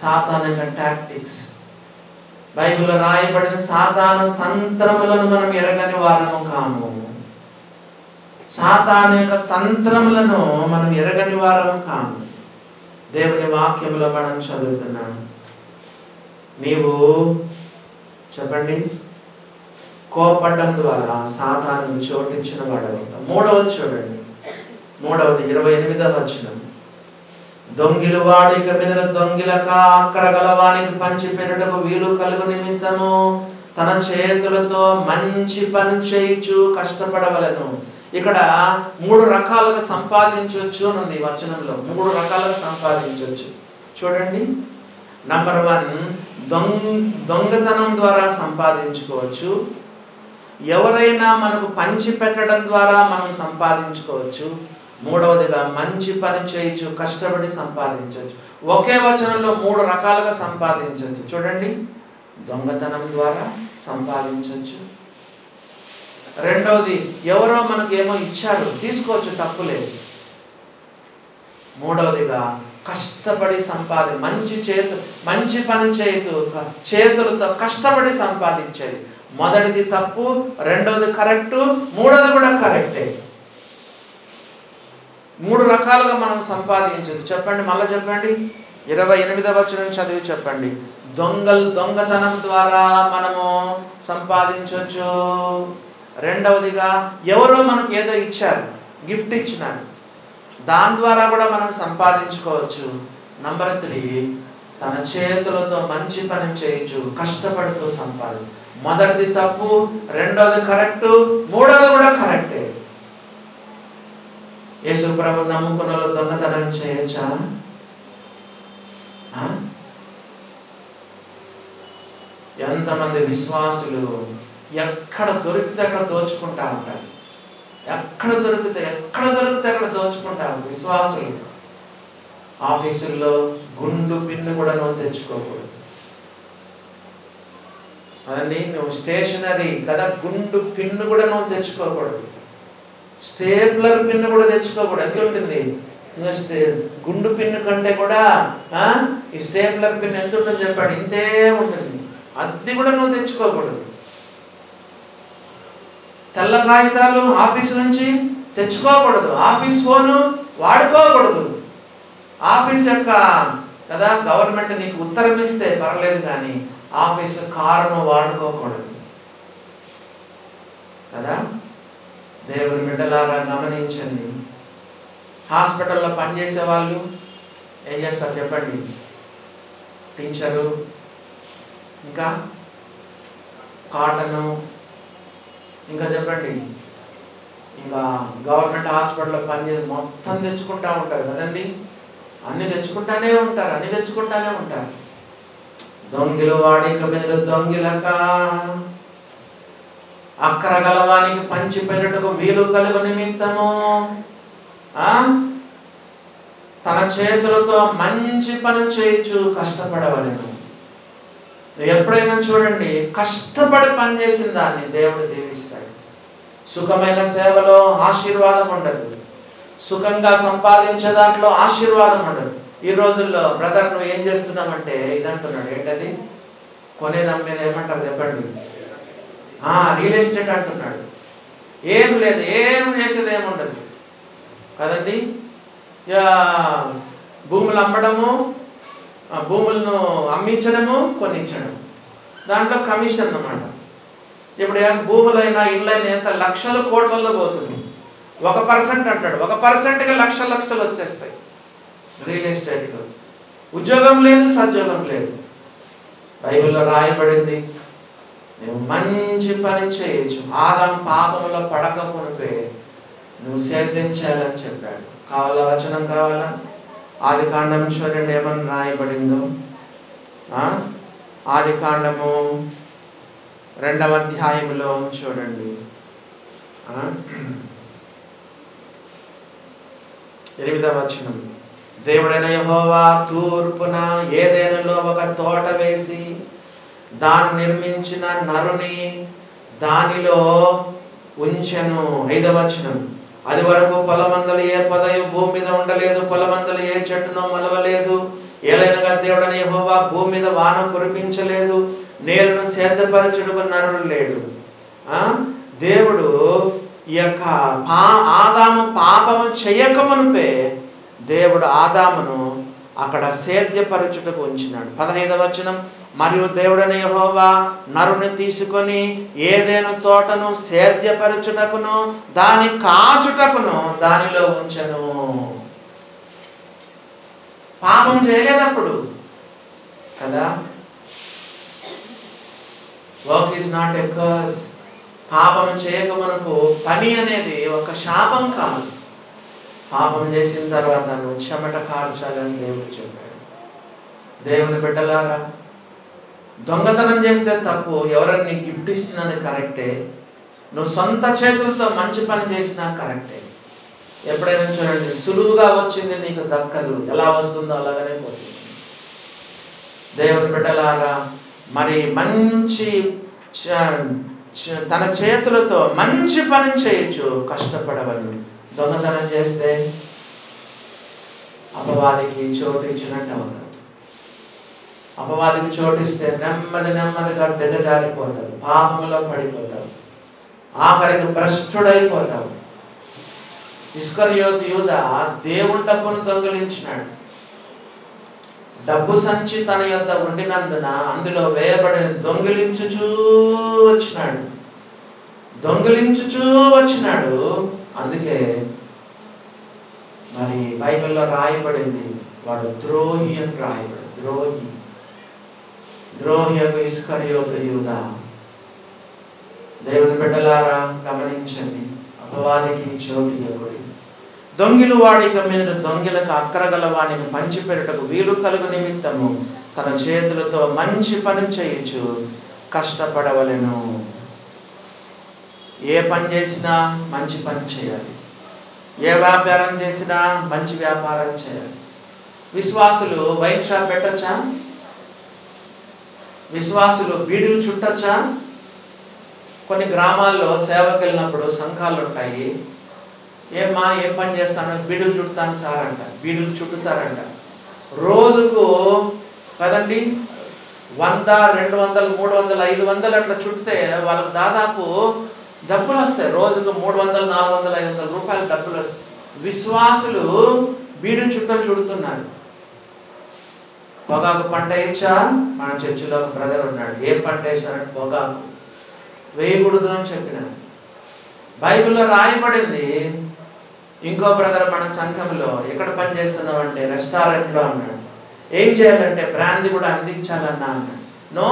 సాతాను యొక్క టాక్టిక్స్. బైబిల్లో రాయబడిన సాతాను తంత్రములను మనం ఎరగని వారము కాము. సాతాను యొక్క తంత్రములను మనం ఎరగని వారము కాము. దేవుని వాక్యంలో మనం చదువుతున్నాం. నీవు చెప్పండి, కోపడ్డం ద్వారా సాతాను చోటించిన వాడవుతావు. మూడవది చూడండి, 28వ వచనం. దొంగిలు వాడు ఇక మీద దొంగిలక అక్కర గలవానికి పంచి పెరటకు వీలు కలుగు నిమిత్తము తన చేతులతో మంచి పని చేయించు కష్టపడవలను. ఇక్కడ 3 రకాలుగా సంపాదించవచ్చు అని ఉంది వచనంలో. 3 రకాలుగా సంపాదించవచ్చు. చూడండి, నంబర్ 1, దొంగతనం ద్వారా సంపాదించుకోవచ్చు. ఎవరైనా మనకు పంచి పెట్టడం ద్వారా మనం సంపాదించుకోవచ్చు. మూడవదిగా మంచి పని చేయొచ్చు, కష్టపడి సంపాదించవచ్చు. ఒకే వచనంలో 3 రకాలుగా సంపాదించవచ్చు. చూడండి, దొంగతనం ద్వారా సంపాదించవచ్చు. రెండవది, ఎవరో మనకు ఏమో ఇచ్చారు, తీసుకోవచ్చు, తప్పులేదు. మూడవదిగా కష్టపడి మంచి పని చేతులతో కష్టపడి సంపాదించేది. మొదటిది తప్పు, రెండవది కరెక్టు, మూడవది కూడా కరెక్టే. 3 రకాలుగా మనం సంపాదించదు. చెప్పండి, మళ్ళీ చెప్పండి. 28వ వచనం చదివి చెప్పండి. దొంగతనం ద్వారా మనము సంపాదించవచ్చు. రెండవదిగా ఎవరో మనకు ఏదో ఇచ్చారు, గిఫ్ట్ ఇచ్చినాడు, దాని ద్వారా కూడా మనం సంపాదించుకోవచ్చు. నంబర్ 3, తన చేతులతో మంచి పని చేయొచ్చు, కష్టపడుతూ సంపాదించు. మొదటిది తప్పు, రెండవది కరెక్టు, మూడవది కూడా కరెక్టే. యేసు ప్రభువు నమ్ముకున్న వాళ్ళు దొంగతనం చేయొచ్చా? ఎంతమంది విశ్వాసులు ఎక్కడ దొరికితే అక్కడ దోచుకుంటా ఉంటారు. ఎక్కడ దొరికితే అక్కడ దోచుకుంటా ఉంటారు విశ్వాసులు. ఆఫీసుల్లో గుండు పిన్ను కూడా నువ్వు తెచ్చుకోకూడదు. అదండి, నువ్వు స్టేషనరీ కదా, గుండు పిన్ను కూడా నువ్వు తెచ్చుకోకూడదు. స్టేప్లర్ పిన్ను కూడా తెచ్చుకోకూడదు. ఎంత ఉంటుంది? గుండు పిన్ను కంటే కూడా ఈ స్టేప్లర్ పిన్ ఎంత ఉంటుంది చెప్పండి? ఇంతే ఉంటుంది. అది కూడా నువ్వు తెచ్చుకోకూడదు. తెల్ల కాగితాలు ఆఫీస్ నుంచి తెచ్చుకోకూడదు. ఆఫీస్ ఫోను వాడుకోకూడదు. ఆఫీస్ యొక్క కదా, గవర్నమెంట్ నీకు ఉత్తరం ఇస్తే పర్లేదు, కానీ ఆఫీస్ కారును వాడుకోకూడదు కదా. దేవుని బిడ్డలారా గమనించండి. హాస్పిటల్లో పనిచేసే వాళ్ళు ఏం చేస్తారు చెప్పండి? టీచరు, ఇంకా కాటను, ఇంకా చెప్పండి, ఇంకా గవర్నమెంట్ హాస్పిటల్లో పనిచేసి మొత్తం తెచ్చుకుంటూ ఉంటారు కదండి. అన్ని తెచ్చుకుంటానే ఉంటారు. దొంగిలు వాడిక మీద దొంగిలక అక్కర గలవానికి పంచి పెరటకు వీలు కలుగు నిమిత్తము తన చేతులతో మంచి పని చేయొచ్చు, కష్టపడవలెను. ఎప్పుడైనా చూడండి, కష్టపడి పనిచేసిన దాన్ని దేవుడు దీవిస్తాడు. సుఖమైన సేవలో ఆశీర్వాదం ఉండదు, సుఖంగా సంపాదించే దాంట్లో ఆశీర్వాదం ఉండదు. ఈ రోజుల్లో బ్రదర్ నువ్వు ఏం చేస్తున్నామంటే ఇదంటున్నాడు. ఏంటది? కొనేదాని మీద ఏమంటారు చెప్పండి? రియల్ ఎస్టేట్ అంటున్నాడు. ఏం లేదు, ఏం చేసేది ఏముండదు కదండి. భూములు అమ్మడము, భూములను అమ్మించడము, కొనిచ్చడం, దాంట్లో కమిషన్ అన్నమాట. ఇప్పుడు భూములైనా ఇళ్ళైనా ఎంత లక్షల కోట్లలో పోతుంది. 1% అంటాడు, 1%కి లక్షలు వచ్చేస్తాయి రియల్ ఎస్టేట్లో. ఉద్యోగం లేదు, సద్యోగం లేదు. బైబిల్లో రాయబడింది, నువ్వు మంచి పని చేయొచ్చు. ఆదాము పాపంలో పడకపోతే నువ్వు సేద్యం చేయాలని చెప్పాడు. కావాలా? వచనం కావాలా? ఆదికాండం చూడండి ఏమని రాయబడిందో. ఆదికాండము 2వ అధ్యాయంలో చూడండి 8వ వచనం. దేవుడైన యెహోవా తూర్పున ఏదెనులో ఒక తోట వేసి దాన్ని నిర్మించిన నరుని దానిలో ఉంచెను. 5వ వచనం. అది వరకు పొలమందలు ఏ పొదయు భూమి మీద ఉండలేదు, పొలమందలు ఏ చెట్టునో మొలవలేదు. ఏలైనగా దేవుడైన యెహోవా భూమి మీద వాన కురిపించలేదు, నేలను సేద్యపరచుటకు నరుడు లేడు. దేవుడు ఈ యొక్క ఆదాము పాపము చేయకమునుపే దేవుడు ఆదామును అక్కడ సేద్యపరచుటకు ఉంచినాడు. 15వ వచనం. మరియు దేవుడైన యెహోవా నరుని తీసుకొని ఏదెను తోటను సేద్యపరచుటకును దాని కాచుటకును దానిలో ఉంచెను. పాపం చేయలేదప్పుడు కదా. Work is not a curse. పాపం చేయక మనకు పని అనేది ఒక శాపం కాదు. పాపం చేసిన తర్వాత నువ్వు చెమట కార్చాలని దేవుడు చెప్పాడు. దేవుని బిడ్డలారా, దొంగతనం చేస్తే తప్పు, ఎవరైనా నీకు గిఫ్ట్ ఇచ్చినది కరెక్టే, నువ్వు సొంత చేతులతో మంచి పని చేసినా కరెక్టే. ఎప్పుడైనా చూడండి, సులువుగా వచ్చింది నీకు దక్కదు, ఎలా వస్తుందో అలాగనే పోతుంది. దేవుని బిడ్డలారా, మరి మంచి తన చేతులతో మంచి పని చేయొచ్చు, కష్టపడవలను. దొంగతనం చేస్తే అపవాదికి చోటు ఇచ్చినట్టు అవుతారు. అపవాదికి చోటిస్తే నెమ్మదిగా దిగజారిపోతారు, పాపంలో పడిపోతారు, ఆఖరికి భ్రష్టుడైపోతావు. ఇస్కరియోతు యూదా దేవుని డబ్బును దొంగిలించినాడు. డబ్బు సంచి తన యొద్ద ఉండినందున అందులో వేయబడిన దొంగిలించుచూ వచ్చినాడు. అందుకే మరి బైబిల్లో రాయబడింది, వాడు ద్రోహి అని రాయబడి, ద్రోహి ఇస్కరియోతు యూదా. దేవుని బిడ్డలారా గమనించండి, అపవాదికి చోటు ఇవ్వకూడదు. దొంగిలు వాడిక మీద దొంగిలకు అక్కరగల వాడిని పంచిపెరుటకు వీలు కలుగు నిమిత్తము తన చేతులతో మంచి పని చేయొచ్చు, కష్టపడవలెను. ఏ పని చేసినా మంచి పని చేయాలి, ఏ వ్యాపారం చేసినా మంచి వ్యాపారం చేయాలి. విశ్వాసులు వైన్ షాప్ పెట్టచ్చా? విశ్వాసులు బీడీలు చుట్టచ్చా? కొన్ని గ్రామాల్లో సేవకు వెళ్ళినప్పుడు సంఘాలు ఉంటాయి. ఏం పని చేస్తాను? బీడీలు చుడతాను సార్ అంట. బీడీలు చుట్టుతారంట. రోజుకు కదండి 100, 200, 300, 500 అట్లా చుట్టితే వాళ్ళకు దాదాపు డబ్బులు వస్తాయి. రోజుకు 300, 400, 500 రూపాయలు డబ్బులు వస్తాయి. విశ్వాసులు బీడీ చుట్టలు చుడుతున్నారు. పొగాకు పంట వేయచ్చా? మన చర్చిలో ఒక బ్రదర్ ఉన్నాడు. ఏ పంట వేసారంటే పొగాకు వేయకూడదు అని చెప్పినాడు. బైబిల్లో రాయబడింది. ఇంకో బ్రదర్ మన సంఘంలో ఎక్కడ పని చేస్తున్నావు అంటే రెస్టారెంట్లో అన్నాడు. ఏం చేయాలంటే బ్రాందీ కూడా అందించాలన్నా అన్నాడు. నో,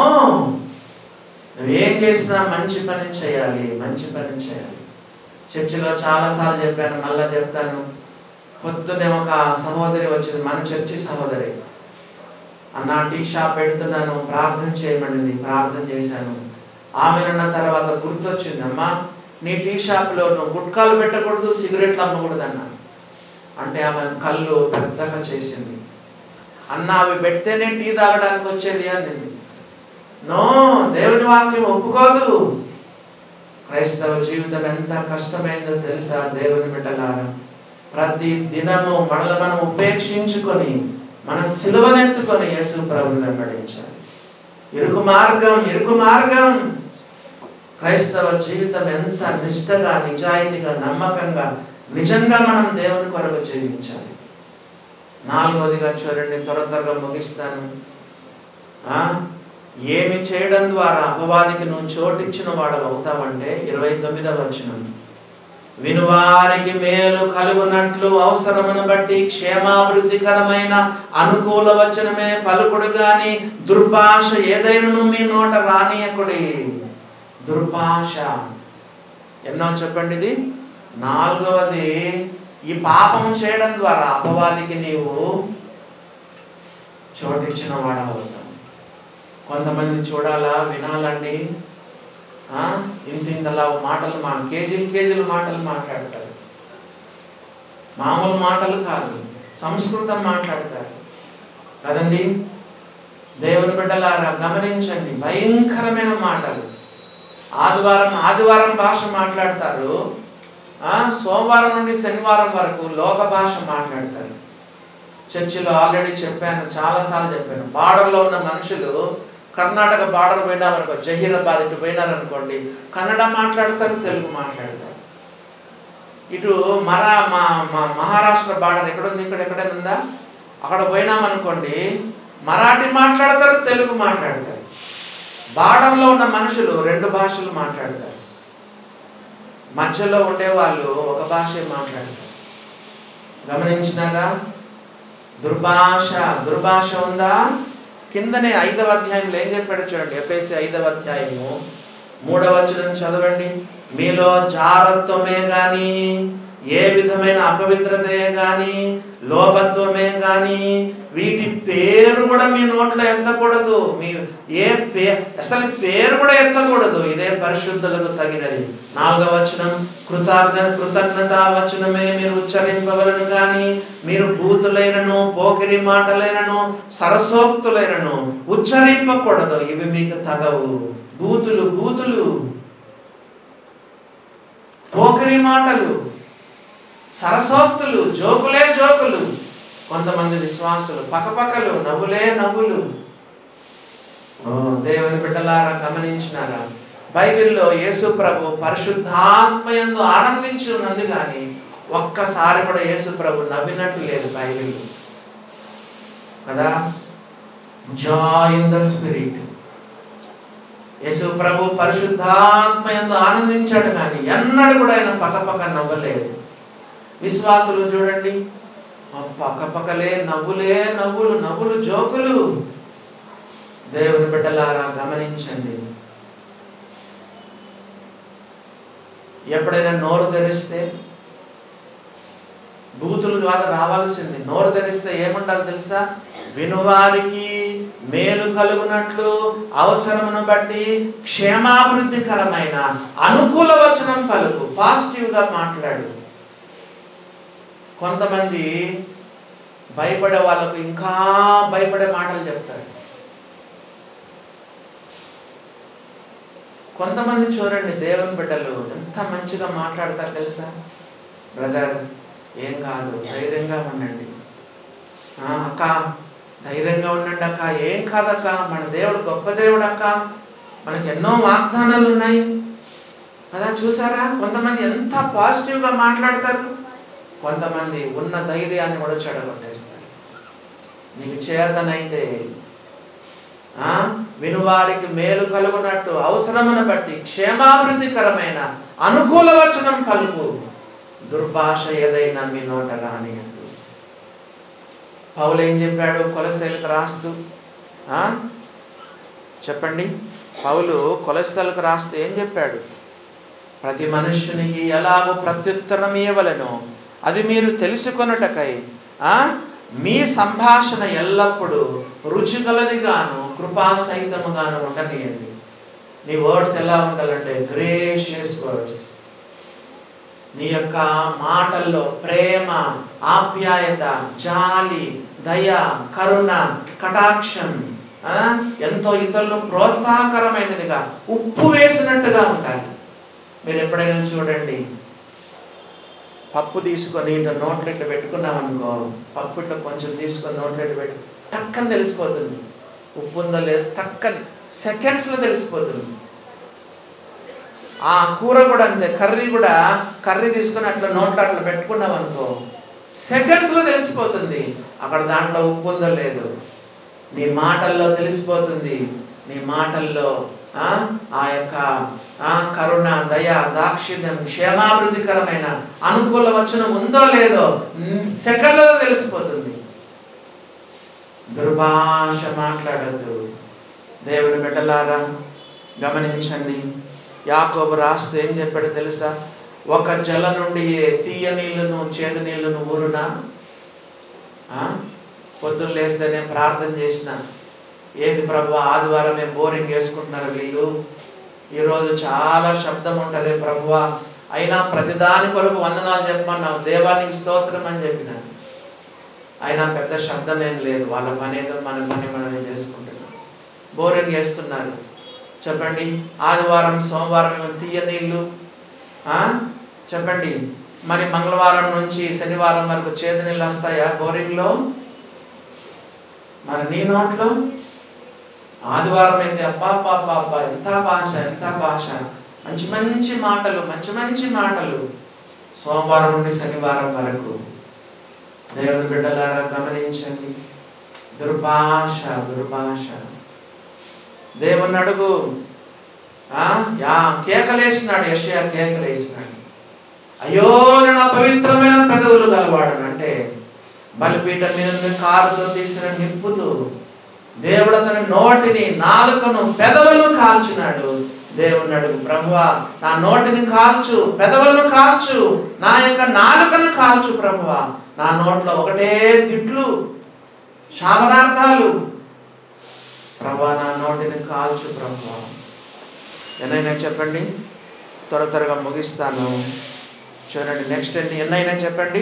నువ్వేం చేసినా మంచి పని చేయాలి, మంచి పని చేయాలి. చర్చిలో చాలాసార్లు చెప్పాను, మళ్ళా చెప్తాను. పొద్దున్నే ఒక సహోదరి వచ్చింది, మన చర్చి సహోదరి. అన్న టీ షాప్ పెడుతున్నాను, ప్రార్థన చేయమనింది. ప్రార్థన చేశాను. ఆమెనన్న తర్వాత గుర్తొచ్చింది, అమ్మా నీ టీ షాప్లో నువ్వు గుట్కాలు పెట్టకూడదు, సిగరెట్లు అమ్మకూడదు అన్నా. అంటే ఆమె కళ్ళు పెద్దగా చేసింది. అన్న అవి పెడితేనే టీ తాగడానికి వచ్చేది అనింది. నో, దేవుని వాక్యం ఒప్పుకోదు. క్రైస్తవ జీవితం ఎంత కష్టమైందో తెలుసా దేవుని బిడ్డలారా? ప్రతి దినము మనల్ని మనం ఉపేక్షించుకొని మన సిలువనెత్తుకొని యేసు ప్రభువుని వెంబడించాలి. ఇరుకు మార్గం. క్రైస్తవ జీవితం ఎంత నిష్ఠగా, నిజాయితీగా, నమ్మకంగా, నిజంగా మనం దేవుని కొరకు జీవించాలి. 4వదిగా చూడండి, త్వరగా ముగిస్తాను. ఏమి చేయడం ద్వారా అపవాదికి నువ్వు చోటిచ్చిన వాడు అవుతావంటే 29వ వచనం. వినువారికి మేలు కలుగునట్లు అవసరమును బట్టి క్షేమాభివృద్ధికరమైన అనుకూల వచనమే పలుకుడు గాని దుర్భాష ఏదైనా మీ నోట రానియకుడి. దుర్భాష. ఎన్నో చెప్పండి ఇది? 4వది, ఈ పాపం చేయడం ద్వారా అపవాదికి నీవు చోటిచ్చిన వాడవుతావు. కొంతమంది చూడాలా, వినాలండి, ఇంతలా మాటలు కేజీలు మాటలు మాట్లాడతారు. మామూలు మాటలు కాదు, సంస్కృతం మాట్లాడతారు కదండి. దేవుని బిడ్డలారా గమనించండి, భయంకరమైన మాటలు. ఆదివారం భాష మాట్లాడతారు, సోమవారం నుండి శనివారం వరకు లోక భాష మాట్లాడతారు. చర్చిలో ఆల్రెడీ చెప్పాను, చాలాసార్లు చెప్పాను. బార్డర్లో ఉన్న మనుషులు కర్ణాటక బార్డర్ పోయినా వరకు, జహీరాబాద్ ఇటు పోయినారనుకోండి, కన్నడ మాట్లాడతారు, తెలుగు మాట్లాడతారు. ఇటు మహారాష్ట్ర బార్డర్ ఎక్కడుంది, ఎక్కడైనా ఉందా, అక్కడ పోయినామనుకోండి, మరాఠీ మాట్లాడతారు, తెలుగు మాట్లాడతారు. బార్డర్లో ఉన్న మనుషులు 2 భాషలు మాట్లాడతారు. మధ్యలో ఉండేవాళ్ళు ఒక భాషే మాట్లాడతారు. గమనించినారా? దుర్భాష ఉందా? కిందనే 5వ అధ్యాయంలో ఏం చెప్పాడు చూడండి. ఎఫెసీ 5వ అధ్యాయము 3వ వచనం చదవండి. మీలో జారత్వమే గాని, ఏ విధమైన అపవిత్రతే గాని, లోపత్వమే గాని, వీటి పేరు కూడా మీ నోట్లో ఎత్తకూడదు. అసలు పేరు కూడా ఎత్తకూడదు. ఇదే పరిశుద్ధులకు తగినది. 4వ వచనం, కృతజ్ఞతా వచనమే మీరు ఉచ్చరింపవలను కానీ, మీరు బూతులైనను, పోకిరి మాటలైనను, సరసోక్తులైనను ఉచ్చరింపకూడదు. ఇవి మీకు తగవు. బూతులు, పోకిరి మాటలు, సరసోక్తులు, జోకులు. కొంతమంది విశ్వాసులు పకపకలు, నవ్వులు. దేవుని బిడ్డలారా గమనించినారా? బైబిల్లో యేసు ప్రభు పరిశుద్ధాత్మయందు ఆనందించి ఉన్నది కానీ ఒక్కసారి కూడా యేసు ప్రభు నవ్వినట్టు లేదు బైబిల్లో కదా. Joy in the spirit. Yesu ప్రభు పరిశుద్ధాత్మయందు ఆనందించాడు కానీ ఎన్నడూ కూడా ఆయన పక్కపక్క నవ్వలేదు. విశ్వాసులు చూడండి, పక్కపక్కలే నవ్వులు, జోకులు. దేవుని బిడ్డలారా గమనించండి, ఎప్పుడైనా నోరు తెరిస్తే బూతులు కాదు రావాల్సింది. నోరు తెరిస్తే ఏముండాలి తెలుసా? వినువారికి మేలు కలుగునట్లు అవసరమును బట్టి క్షేమాభివృద్ధికరమైన అనుకూల వచనం పలుకు. పాజిటివ్గా మాట్లాడు. కొంతమంది భయపడే వాళ్ళకు ఇంకా భయపడే మాటలు చెప్తారు. కొంతమంది చూడండి, దేవుని బిడ్డలు ఎంత మంచిగా మాట్లాడతారు తెలుసా? బ్రదర్ ఏం కాదు, ధైర్యంగా ఉండండి. అక్క ధైర్యంగా ఉండండి అక్క, ఏం కాదక్క, మన దేవుడు గొప్ప దేవుడు అక్క, మనకి ఎన్నో వాగ్దానాలు ఉన్నాయి కదా. చూసారా కొంతమంది ఎంత పాజిటివ్గా మాట్లాడతారు. కొంతమంది ఉన్న ధైర్యాన్ని కూడా చెడగొట్టేస్తారు. నీకు చేతనైతే వినువారికి మేలు కలుగునట్టు అవసరమును బట్టి క్షేమాభివృద్ధికరమైన అనుకూల వచనం పలుకు. దుర్భాష ఏదైనా మీ నోట రానియద్దు. పౌలు ఏం చెప్పాడు కొలస్సీలకు రాస్తూ? చెప్పండి. పౌలు కొలస్సీలకు రాస్తూ ఏం చెప్పాడు? ప్రతి మనుష్యునికి ఎలాగో ప్రత్యుత్తరం ఇవ్వవలెనో అది మీరు తెలుసుకొనుటకై మీ సంభాషణ ఎల్లప్పుడూ రుచిగలదిగాను కృపాసహితముగాను ఉండనియండి. నీ వర్డ్స్ ఎలా ఉండాలంటే గ్రేషియస్ వర్డ్స్. నీ యొక్క మాటల్లో ప్రేమ, ఆప్యాయత, జాలి, దయ, కరుణ, కటాక్షం ఎంతో ఇతరులు ప్రోత్సాహకరమైనదిగా ఉప్పు వేసినట్టుగా ఉంటాయి. మీరు ఎప్పుడైనా చూడండి, పప్పు తీసుకొని ఇట్లా నోట్లో ఇట్లా పెట్టుకున్నామనుకో, పప్పు ఇట్లా కొంచెం తీసుకొని నోట్లో ఇట్లా పెట్టు, టక్కని తెలిసిపోతుంది ఉప్పు ఉందో లేదు. టక్కని సెకండ్స్లో తెలిసిపోతుంది. ఆ కూర కూడా అంతే, కర్రీ తీసుకొని అట్లా నోట్లో అట్లా పెట్టుకున్నామనుకో, సెకండ్స్లో తెలిసిపోతుంది అక్కడ దాంట్లో ఉప్పు ఉందో లేదు. నీ మాటల్లో తెలిసిపోతుంది. నీ మాటల్లో ఆ యొక్క కరుణ, దయ, దాక్షిణ్యం, క్షేమాభివృద్ధికరమైన అనుకూల వచనం ఉందో లేదో సెకండ్లలో తెలిసిపోతుంది. దుర్భాష మాట్లాడద్దు. దేవుని బిడ్డలారా గమనించండి, యాకోబు రాస్తూ ఏం చెప్పాడు తెలుసా? ఒక జల నుండి తీయ నీళ్లను చేదు నీళ్లను ఊరునా? పొద్దున్న లేస్తే నేను ప్రార్థన చేసిన, ఏది ప్రభు ఆదివారం మేము బోరింగ్ వేసుకుంటున్నారు వీళ్ళు, ఈరోజు చాలా శబ్దం ఉంటుంది ప్రభువా, అయినా ప్రతిదాని కొరకు వందనాలు చెప్పమన్నావు, దేవానికి స్తోత్రం అని చెప్పినాను. అయినా పెద్ద శబ్దం ఏం లేదు, వాళ్ళ పని ఏదో మన పని మనమే చేసుకుంటున్నాం. బోరింగ్ వేస్తున్నారు చెప్పండి. ఆదివారం సోమవారం ఏమో తీయ నీళ్ళు చెప్పండి. మరి మంగళవారం నుంచి శనివారం వరకు చేదు నీళ్ళు వస్తాయా బోరింగ్లో? మరి నీ నోట్లో ఆదివారం అయితే అబ్బా ఎంత భాష, ఎంత భాష, మంచి మంచి మాటలు, మంచి మంచి మాటలు. సోమవారం నుండి శనివారం వరకు దేవుని బిడ్డలారా గమనించండి, దుర్భాష దుర్భాష. దేవుని అడుగు. కేకలేసినాడు యెషయా, కేకలేసినాడు, అయ్యో నేను అపవిత్రమైన పెదవులు గలవాడను అంటే బలిపీఠం మీద కారుతో తీసిన నిప్పుతూ దేవుడు అతని నోటిని, నాలుకను, పెదవులను కాల్చున్నాడు. దేవుని అడుగు, ప్రభువా నా నోటిని కాల్చు, పెదవులను కాల్చు, నా యొక్క నాలుకను కాల్చు ప్రభువా. నా నోట్లో ఒకటే తిట్లు, శాపనార్థాలు, ప్రభువా నా నోటిని కాల్చు ప్రభువా. ఎన్నైనా చెప్పండి, త్వరగా ముగిస్తాను. చూడండి నెక్స్ట్ ఎన్నైనా చెప్పండి.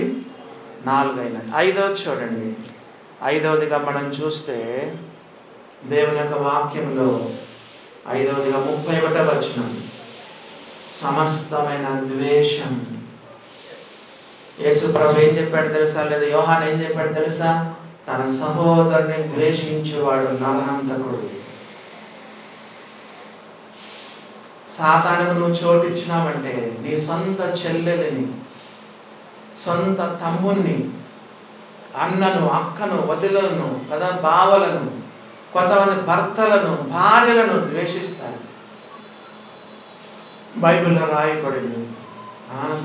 4 అయినాయి. 5వది చూడండి. 5వదిగా మనం చూస్తే దేవుని యొక్క వాక్యంలో 5వదిగా 31వ వచనం, సమస్తమైన ద్వేషం. యేసు ప్రభు ఏం చెప్పాడు తెలుసా? లేదా యోహాను ఏం చెప్పాడు తెలుసా? తన సహోదరుని ద్వేషించేవాడు నరహంతకుడు. సాతానుకు నువ్వు చోటిచ్చినావంటే నీ సొంత చెల్లెలిని, సొంత తమ్ముణ్ణి, అన్నను, అక్కను, వదిలను కదా, బావలను, కొంతమంది భర్తలను, భార్యలను ద్వేషిస్తారు. బైబిల్లో రాయబడింది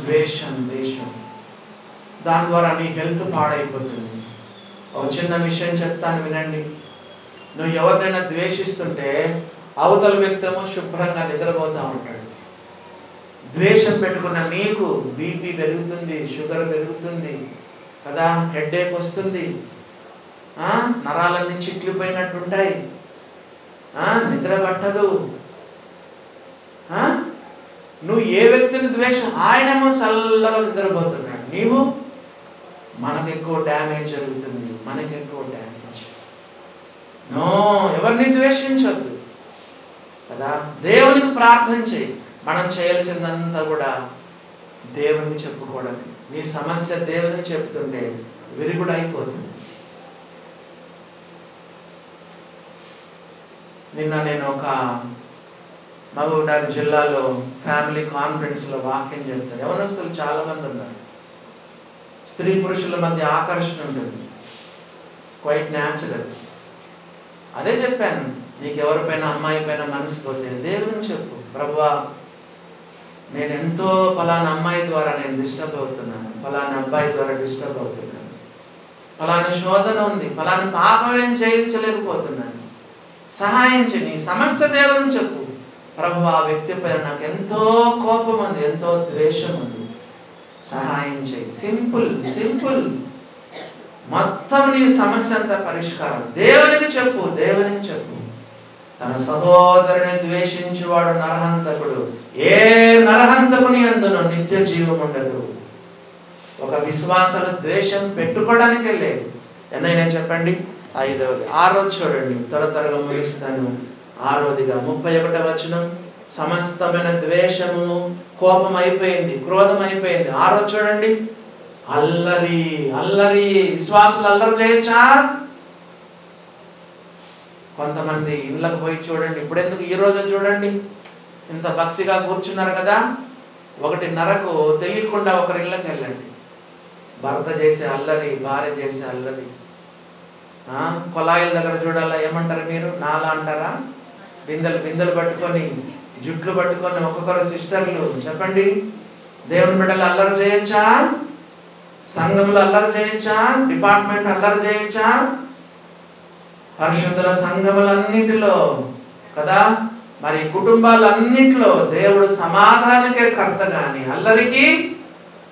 ద్వేషం, ద్వేషం. దాని ద్వారా నీ హెల్త్ పాడైపోతుంది. ఒక చిన్న విషయం చెప్తాను వినండి. నువ్వు ఎవరినైనా ద్వేషిస్తుంటే అవతల వ్యక్తేమో శుభ్రంగా నిద్రపోతూ ఉంటాడు. ద్వేషం పెట్టుకున్న నీకు బీపీ పెరుగుతుంది, షుగర్ పెరుగుతుంది కదా, హెడ్ఏక్ వస్తుంది, నరాలన్నీ చిట్లిపోయినట్టుంటాయి, నిద్ర పట్టదు. నువ్వు ఏ వ్యక్తిని ద్వేషం, ఆయనేమో చల్లగా నిద్రపోతున్నాడు, నీవు మనకు ఎక్కువ డ్యామేజ్ జరుగుతుంది, మనకు ఎక్కువ డ్యామేజ్. నో, ఎవరిని ద్వేషించొద్దు కదా. దేవునికి ప్రార్థన చేయి. మనం చేయాల్సిందంతా కూడా దేవునికి చెప్పుకోవడమే. నీ సమస్య దేవునికి చెప్తుంటే విరుగుడు అయిపోతుంది. నిన్న నేను ఒక మహబూబ్నగర్ జిల్లాలో ఫ్యామిలీ కాన్ఫరెన్స్లో వాక్యం చెప్తాను. యవనస్తులు చాలామంది ఉన్నారు. స్త్రీ పురుషుల మధ్య ఆకర్షణ ఉంటుంది, క్వైట్ న్యాచురల్. అదే చెప్పాను, నీకు ఎవరిపైన అమ్మాయి పైన మనసు పోతే దేవుని చెప్పు, ప్రభువా నేను ఎంతో ఫలానా అమ్మాయి ద్వారా నేను డిస్టర్బ్ అవుతున్నాను, ఫలానా అబ్బాయి ద్వారా డిస్టర్బ్ అవుతున్నాను, ఫలానా శోధన ఉంది, ఫలానా పాపం నేను చేయించలేకపోతున్నాను, సహాయం చేయి. నీ సమస్య దేవుని చెప్పు. ప్రభు ఆ వ్యక్తి పైన నాకు ఎంతో కోపం ఉంది, ఎంతో ద్వేషం ఉంది, సహాయం చేయి. Simple simple. మొత్తం నీ సమస్య అంతా పరిష్కారం. దేవునికి చెప్పు, దేవునికి చెప్పు. తన సహోదరుని ద్వేషించేవాడు నరహంతకుడు. ఏ నరహంతకుని యందును నిత్య జీవం ఉండదు. ఒక విశ్వాసాల ద్వేషం పెట్టుకోవడానికే లేదు. ఎన్నైనా చెప్పండి. 5వది. 6వది చూడండి, త్వరగా ముగిస్తాను. 6వదిగా 31వ వచనం, సమస్తమైన ద్వేషము, కోపం అయిపోయింది, క్రోధం అయిపోయింది. 6వది చూడండి, అల్లరి. అల్లరి. విశ్వాసులు అల్లరి చేయొచ్చా? కొంతమంది ఇళ్ళకు పోయి చూడండి. ఇప్పుడెందుకు, ఈరోజు చూడండి, ఇంత భక్తిగా కూర్చున్నారు కదా, 1:30కు తెలియకుండా ఒకరి ఇళ్ళకి వెళ్ళండి. భర్త చేసే అల్లరి, భార్య చేసే అల్లరి. కొలాయిల దగ్గర చూడాలా, ఏమంటారు మీరు? నాలా అంటారా? బిందెలు పట్టుకొని, జుట్లు పట్టుకొని ఒక్కొక్కరు సిస్టర్లు చెప్పండి. దేవుని బిడ్డలు అల్లరి చేయొచ్చా? సంఘంలో అల్లరి చేయొచ్చా? డిపార్ట్మెంట్ అల్లరి చేయొచ్చా? పరిశుద్ధుల సంఘములన్నిటిలో కదా మరి కుటుంబాలన్నింటిలో దేవుడు సమాధానకే కర్త గాని అల్లరికి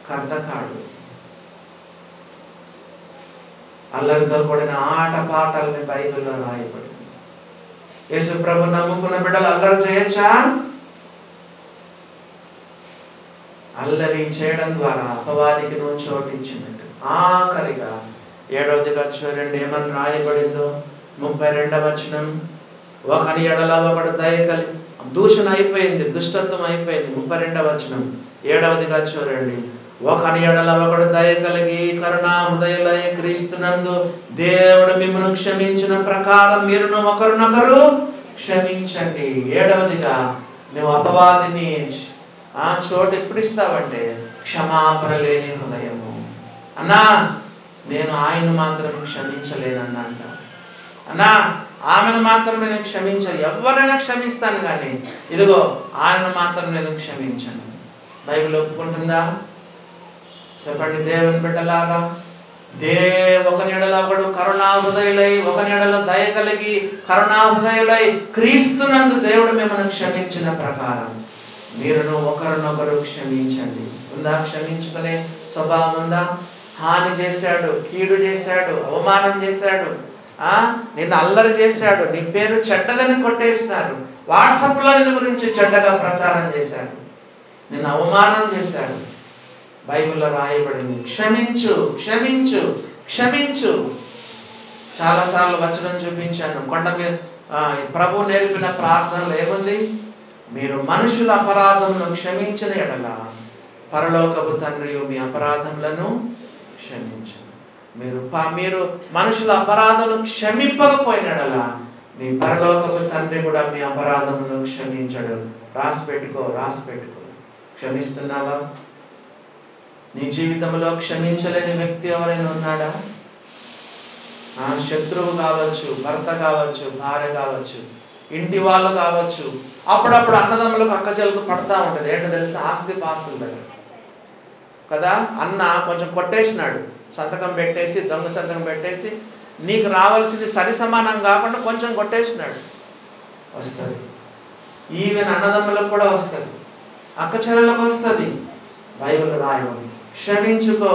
కర్త కాడు. అల్లరితో కూడిన ఆట పాటల్ని బైబిల్లో రాయబడింది. యేసు ప్రభు నమ్ముకున్న బిడ్డలు అల్లరి చేయొచ్చా? అల్లరి చేయడం ద్వారా అపవాదికి నువ్వు చోటించినట్టు. ఆఖరిగా 7వదిగా చూడండి ఏమని రాయబడిందో. 32వ వచనం. ఒకని ఎడల ఒకడు దయకలి. దూషణ అయిపోయింది, దుష్టత్వం అయిపోయింది. 32వ వచనం 7వదిగా చూడండి. ఒకని ఎడల ఒకడు దయ కలిగి కరుణా హృదయులై క్రీస్తునందు దేవుడు మిమ్మల్ని క్షమించిన ప్రకారం మీరును ఒకరినొకరు క్షమించండి. 7వదిగా నువ్వు అపవాదిని చోటు ఎప్పుడు ఇస్తావంటే క్షమాపణ లేని హృదయము. అన్నా నేను ఆయన్ని మాత్రం క్షమించలేనన్నా అంట. అన్నా ఆమెను మాత్రం నేను క్షమించను. ఎవరైనా క్షమిస్తాను కానీ ఇదిగో ఆయనను మాత్రం నేను క్షమించను. బైబిల్ ఒప్పుకుంటుందా? చెప్పండి దేవుని బిడ్డలారా. ఒకని ఎడల ఒకడు కరుణా హృదయులై, ఒకని ఎడల దయ కలిగి కరుణా హృదయులై క్రీస్తునందు దేవుడు మిమ్మల్ని క్షమించిన ప్రకారం మీరును ఒకరినొకరు క్షమించండి. ఉందా? క్షమించుకునే స్వభావం ఉందా? హాని చేశాడు, కీడు చేశాడు, అవమానం చేశాడు, నిన్ను అల్లరి చేశాడు, నీ పేరు చెడ్డలని కొట్టేసినారు, వాట్సాప్లో నిన్ను గురించి చెడ్డగా ప్రచారం చేశాడు, నిన్ను అవమానం చేశాడు. బైబిల్లో రాయబడింది క్షమించు క్షమించు క్షమించు. చాలాసార్లు వచనం చూపించాను. కొండ మీద ప్రభు నేర్పిన ప్రార్థనలు ఏముంది? మీరు మనుషుల అపరాధములను క్షమించిన ఎడల పరలోకపు తండ్రి మీ అపరాధములను క్షమించు. మీరు మనుషుల అపరాధములను క్షమింపకపోయిన ఎడల మీ పరలోకపు తండ్రి కూడా మీ అపరాధములను క్షమించడు. రాసి పెట్టుకో. క్షమిస్తున్నావా? నీ జీవితంలో క్షమించలేని వ్యక్తి ఎవరైనా ఉన్నాడా? శత్రువు కావచ్చు, భర్త కావచ్చు, భార్య కావచ్చు, ఇంటి వాళ్ళు కావచ్చు. అప్పుడప్పుడు అన్నదమ్ములకు అక్కచెలకు పడతా ఉంటుంది. ఏంటో తెలుసా? ఆస్తి పాస్తుల దగ్గర కదా. అన్న కొంచెం కొట్టేసినాడు, సంతకం పెట్టేసి, దొంగ సంతకం పెట్టేసి, నీకు రావాల్సింది సరి సమానం కాకుండా కొంచెం కొట్టేసినాడు. వస్తుంది. ఈవెన్ అన్నదమ్ములకు కూడా వస్తుంది, అక్కచెల్లెలకు వస్తుంది. బైబిల్ రాయబడి క్షమించుకో.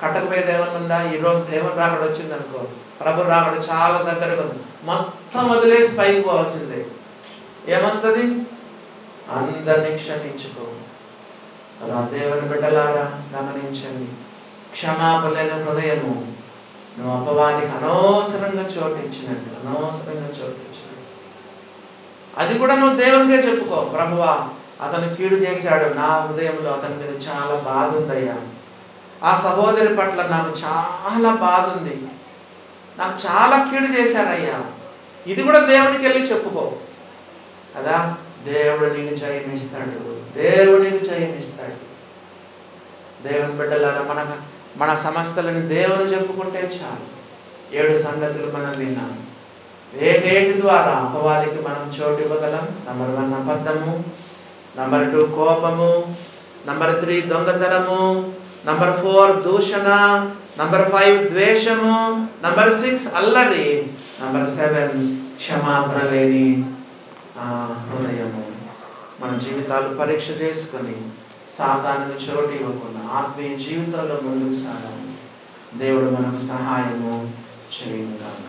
కట్టకపోయేది ఏమన్నా ఉందా? ఈరోజు దేవుని రాకడ వచ్చింది అనుకో, ప్రభు రాకడ చాలా దగ్గరగా ఉంది, మొత్తం వదిలేసి పైకి పోవాల్సిందే. ఏమొస్తుంది? అందరినీ క్షమించుకో. అలా దేవుని బిడ్డలారా గమనించండి. క్షమాపణ లేని హృదయము నువ్వు అపవాదికి అనవసరంగా చోటించినట్టు. అది కూడా నువ్వు దేవునికే చెప్పుకో. ప్రభువా, అతను కీడు చేశాడు, నా హృదయంలో అతని మీద చాలా బాధ ఉందయ్యా, ఆ సహోదరి పట్ల నాకు చాలా బాధ ఉంది, నాకు చాలా కీడు చేశాడయ్యా. ఇది కూడా దేవునికి వెళ్ళి చెప్పుకో కదా. దేవుడు నీకు జయమిస్తాడు. దేవుని బిడ్డలారా, మన సమస్యలను దేవుని చెప్పుకుంటే చాలు. 7 సంగతులు మనం విన్నాం. వేటి ద్వారా అపవాదికి మనం చోటు ఇవ్వగలం? నంబర్ 1 అబద్ధము, నంబర్ 2 కోపము, నంబర్ 3 దొంగతనము, నంబర్ 4 దూషణ, నంబర్ 5 ద్వేషము, నంబర్ 6 అల్లరి, నంబర్ 7 క్షమాపణ లేని హృదయము. మన జీవితాలు పరీక్ష చేసుకొని సాతానుని చోటు ఇవ్వకుండా ఆత్మీయ జీవితంలో ముందుకు సాగాలి. దేవుడు మనకు సహాయము చేయనుగాక.